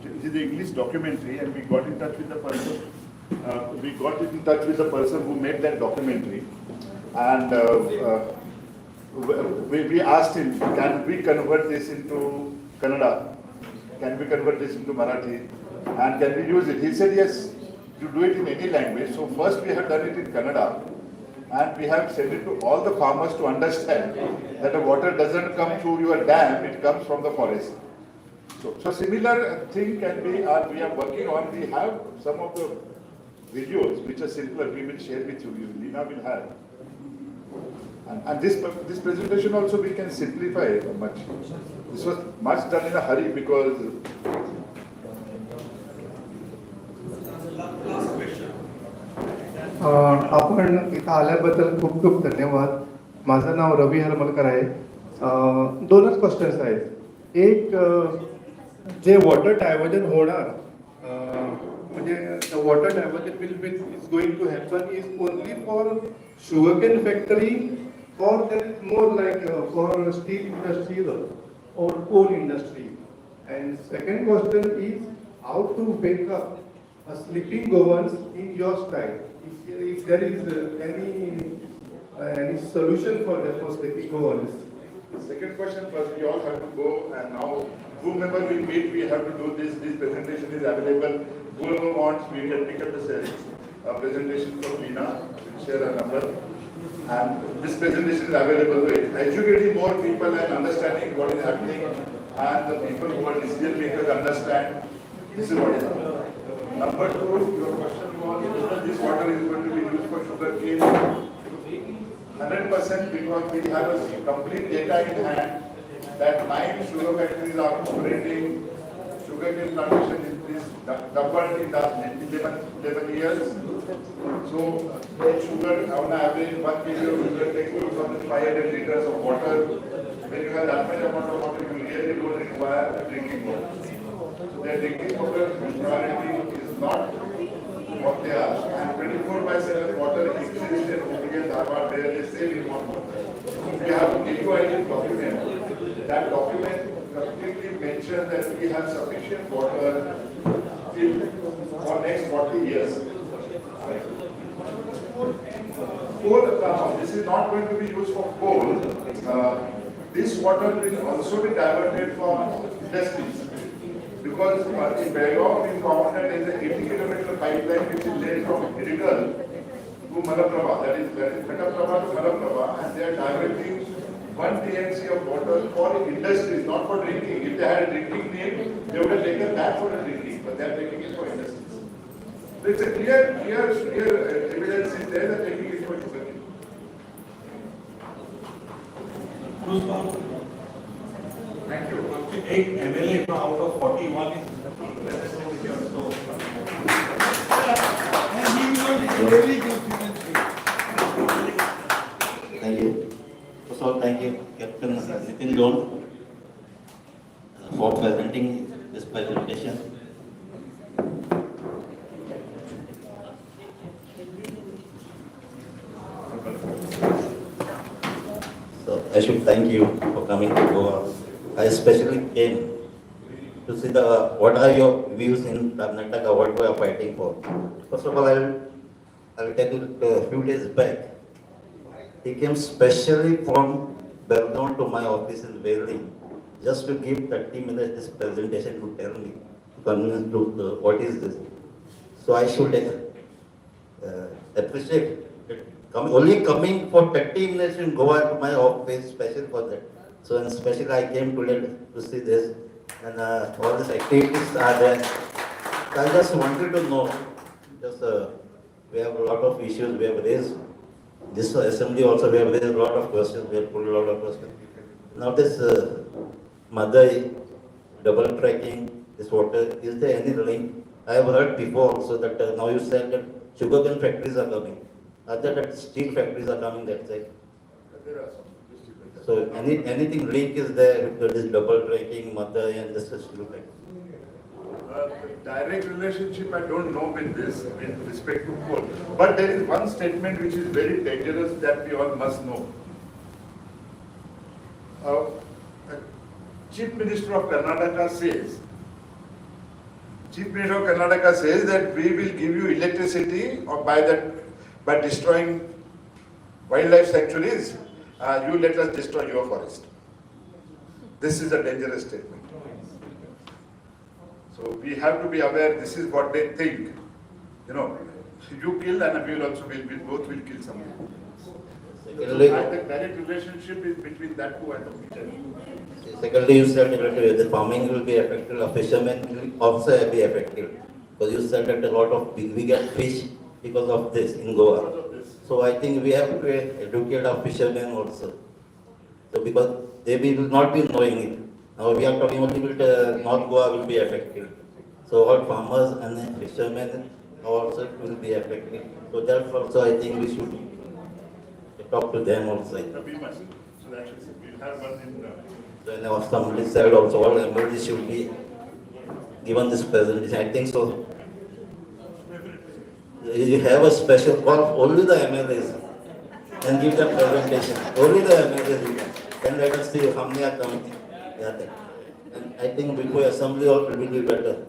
It is the English documentary, and we got in touch with the person. Who made that documentary, and we asked him, can we convert this into Kannada? Can we convert this into Marathi? And can we use it? He said yes, you do it in any language. So first we have done it in Kannada, and we have sent it to all the farmers to understand that the water doesn't come through your dam, it comes from the forest. So similar thing can be, we are working on, we have some of the videos which are simpler, we will share with you, Lina will have. And this presentation also we can simplify much. This was much done in a hurry because आपण इथं आल्याबद्दल खूप खूप धन्यवाद. माझं नाव रवी हरमलकर आहे. दोनच questions आहेत. एक, जे वॉटर डायव्हर्जन होणार, म्हणजे water diversion is going to happen is only for sugarcane factory, or there is more like for steel industry or coal industry? And second question is how to wake up a sleeping Goans in your style. If there is any solution for that for sleeping Goans. second question first, we all have to go, and now whomever we meet, we have to do this. This presentation is available. Whoever wants, we can pick up the presentation from Lina, we'll share a number. And this presentation is available. Educating more people and understanding what is happening, and the people who are decision makers understand this is what is happening. Number two, your question was whether this water is going to be used for sugarcane. 100%, because we have a complete data in hand that 9 sugar factories are operating sugarcane plantation is doubled in the 11 years. So, sugar, on average, 1 kg of sugar takes 2,500 liters of water. When you have that much amount of water, you really don't require drinking water. So, their drinking water priority is not what they are, and 24/7 water exists in OPL Dharwad where they say we want water. We have a KUID document. That document completely mentions that we have sufficient water for next 40 years. Coal, this is not going to be used for coal. This water will also be diverted for industries. Because in Belgaum, we found that there is an 80-kilometer pipeline which is laid from Irigal to Malaprabha, that is Metaprabha to Malaprabha, and they are diverting 1 TMC of water for industries, not for drinking. If they had a drinking need, they would have taken that for a drinking, but they are taking it for industries. So it's a clear evidence is there that taking it for industries. Thank you. एक MLA out of 41 is representing here, so. And he was very confident. Thank you. First of all, thank you, Captain Nitin Dhond, for presenting this presentation. So I should thank you for coming to Goa. I especially came to see what are your views in Karnataka, what we are fighting for. First of all, I'll tell you a few days back. He came specially from Dhond to my office in Delhi just to give 30 minutes this presentation to tell me, to convince to what is this. So I should appreciate it. Only coming for 30 minutes in Goa to my office, special for that. So and especially I came today to see this, and all these activities are there. So I just wanted to know, just we have a lot of issues we have raised. This assembly also we have raised a lot of questions, we have put a lot of questions. Now this Mhadei double tracking, this water, is there any link? I have heard before also that now you said that sugarcane factories are coming. Are there that steel factories are coming that side? There are some. So anything link is there with this double tracking, Mhadei and this steel factory? Direct relationship I don't know with this, with respect to coal. But there is one statement which is very dangerous that we all must know. Chief Minister of Karnataka says that we will give you electricity or by destroying wildlife sanctuaries, you let us destroy your forest. This is a dangerous statement. So we have to be aware, this is what they think. You know, you kill and we will also, we both will kill someone. Secondly, The direct relationship is between that two and the future. secondly, you said that the farming will be affected, the fishermen will also be affected. Because you said that a lot of we get fish because of this in Goa. So I think we have to educate our fishermen also. So because they will not be knowing it. Now we are talking only about North Goa will be affected. So all farmers and fishermen also will be affected. So that's also I think we should talk to them also. So that is, we'll have one in Then somebody said also all MLAs should be given this presentation. I think so. You have a special call, only the MLAs and give them presentation. Only the MLAs you can. Then let us see how many are coming. And I think before assembly all will be better.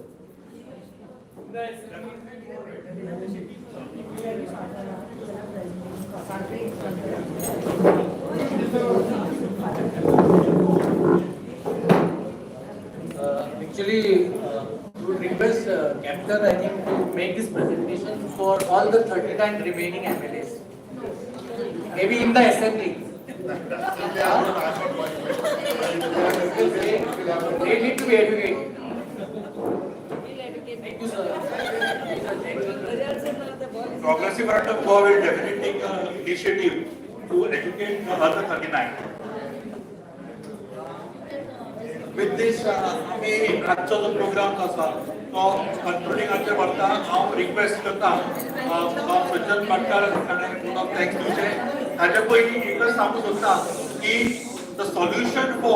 Actually, would request Captain, I think, to make this presentation for all the 39 remaining MLAs. Maybe in the assembly. They need to be educated. Thank you, sir. Progressive Front of Goa will definitely take an initiative to educate the other 39. With दीस आमी रातचो जो programme आसा तो कन्क्लुडिंगाचे व्हरता. हांव request करता सज्जन Patkar thanks दिवचे. ताचे पयलीं एकच सांगूंक सोदता की द सोल्युशन फॉर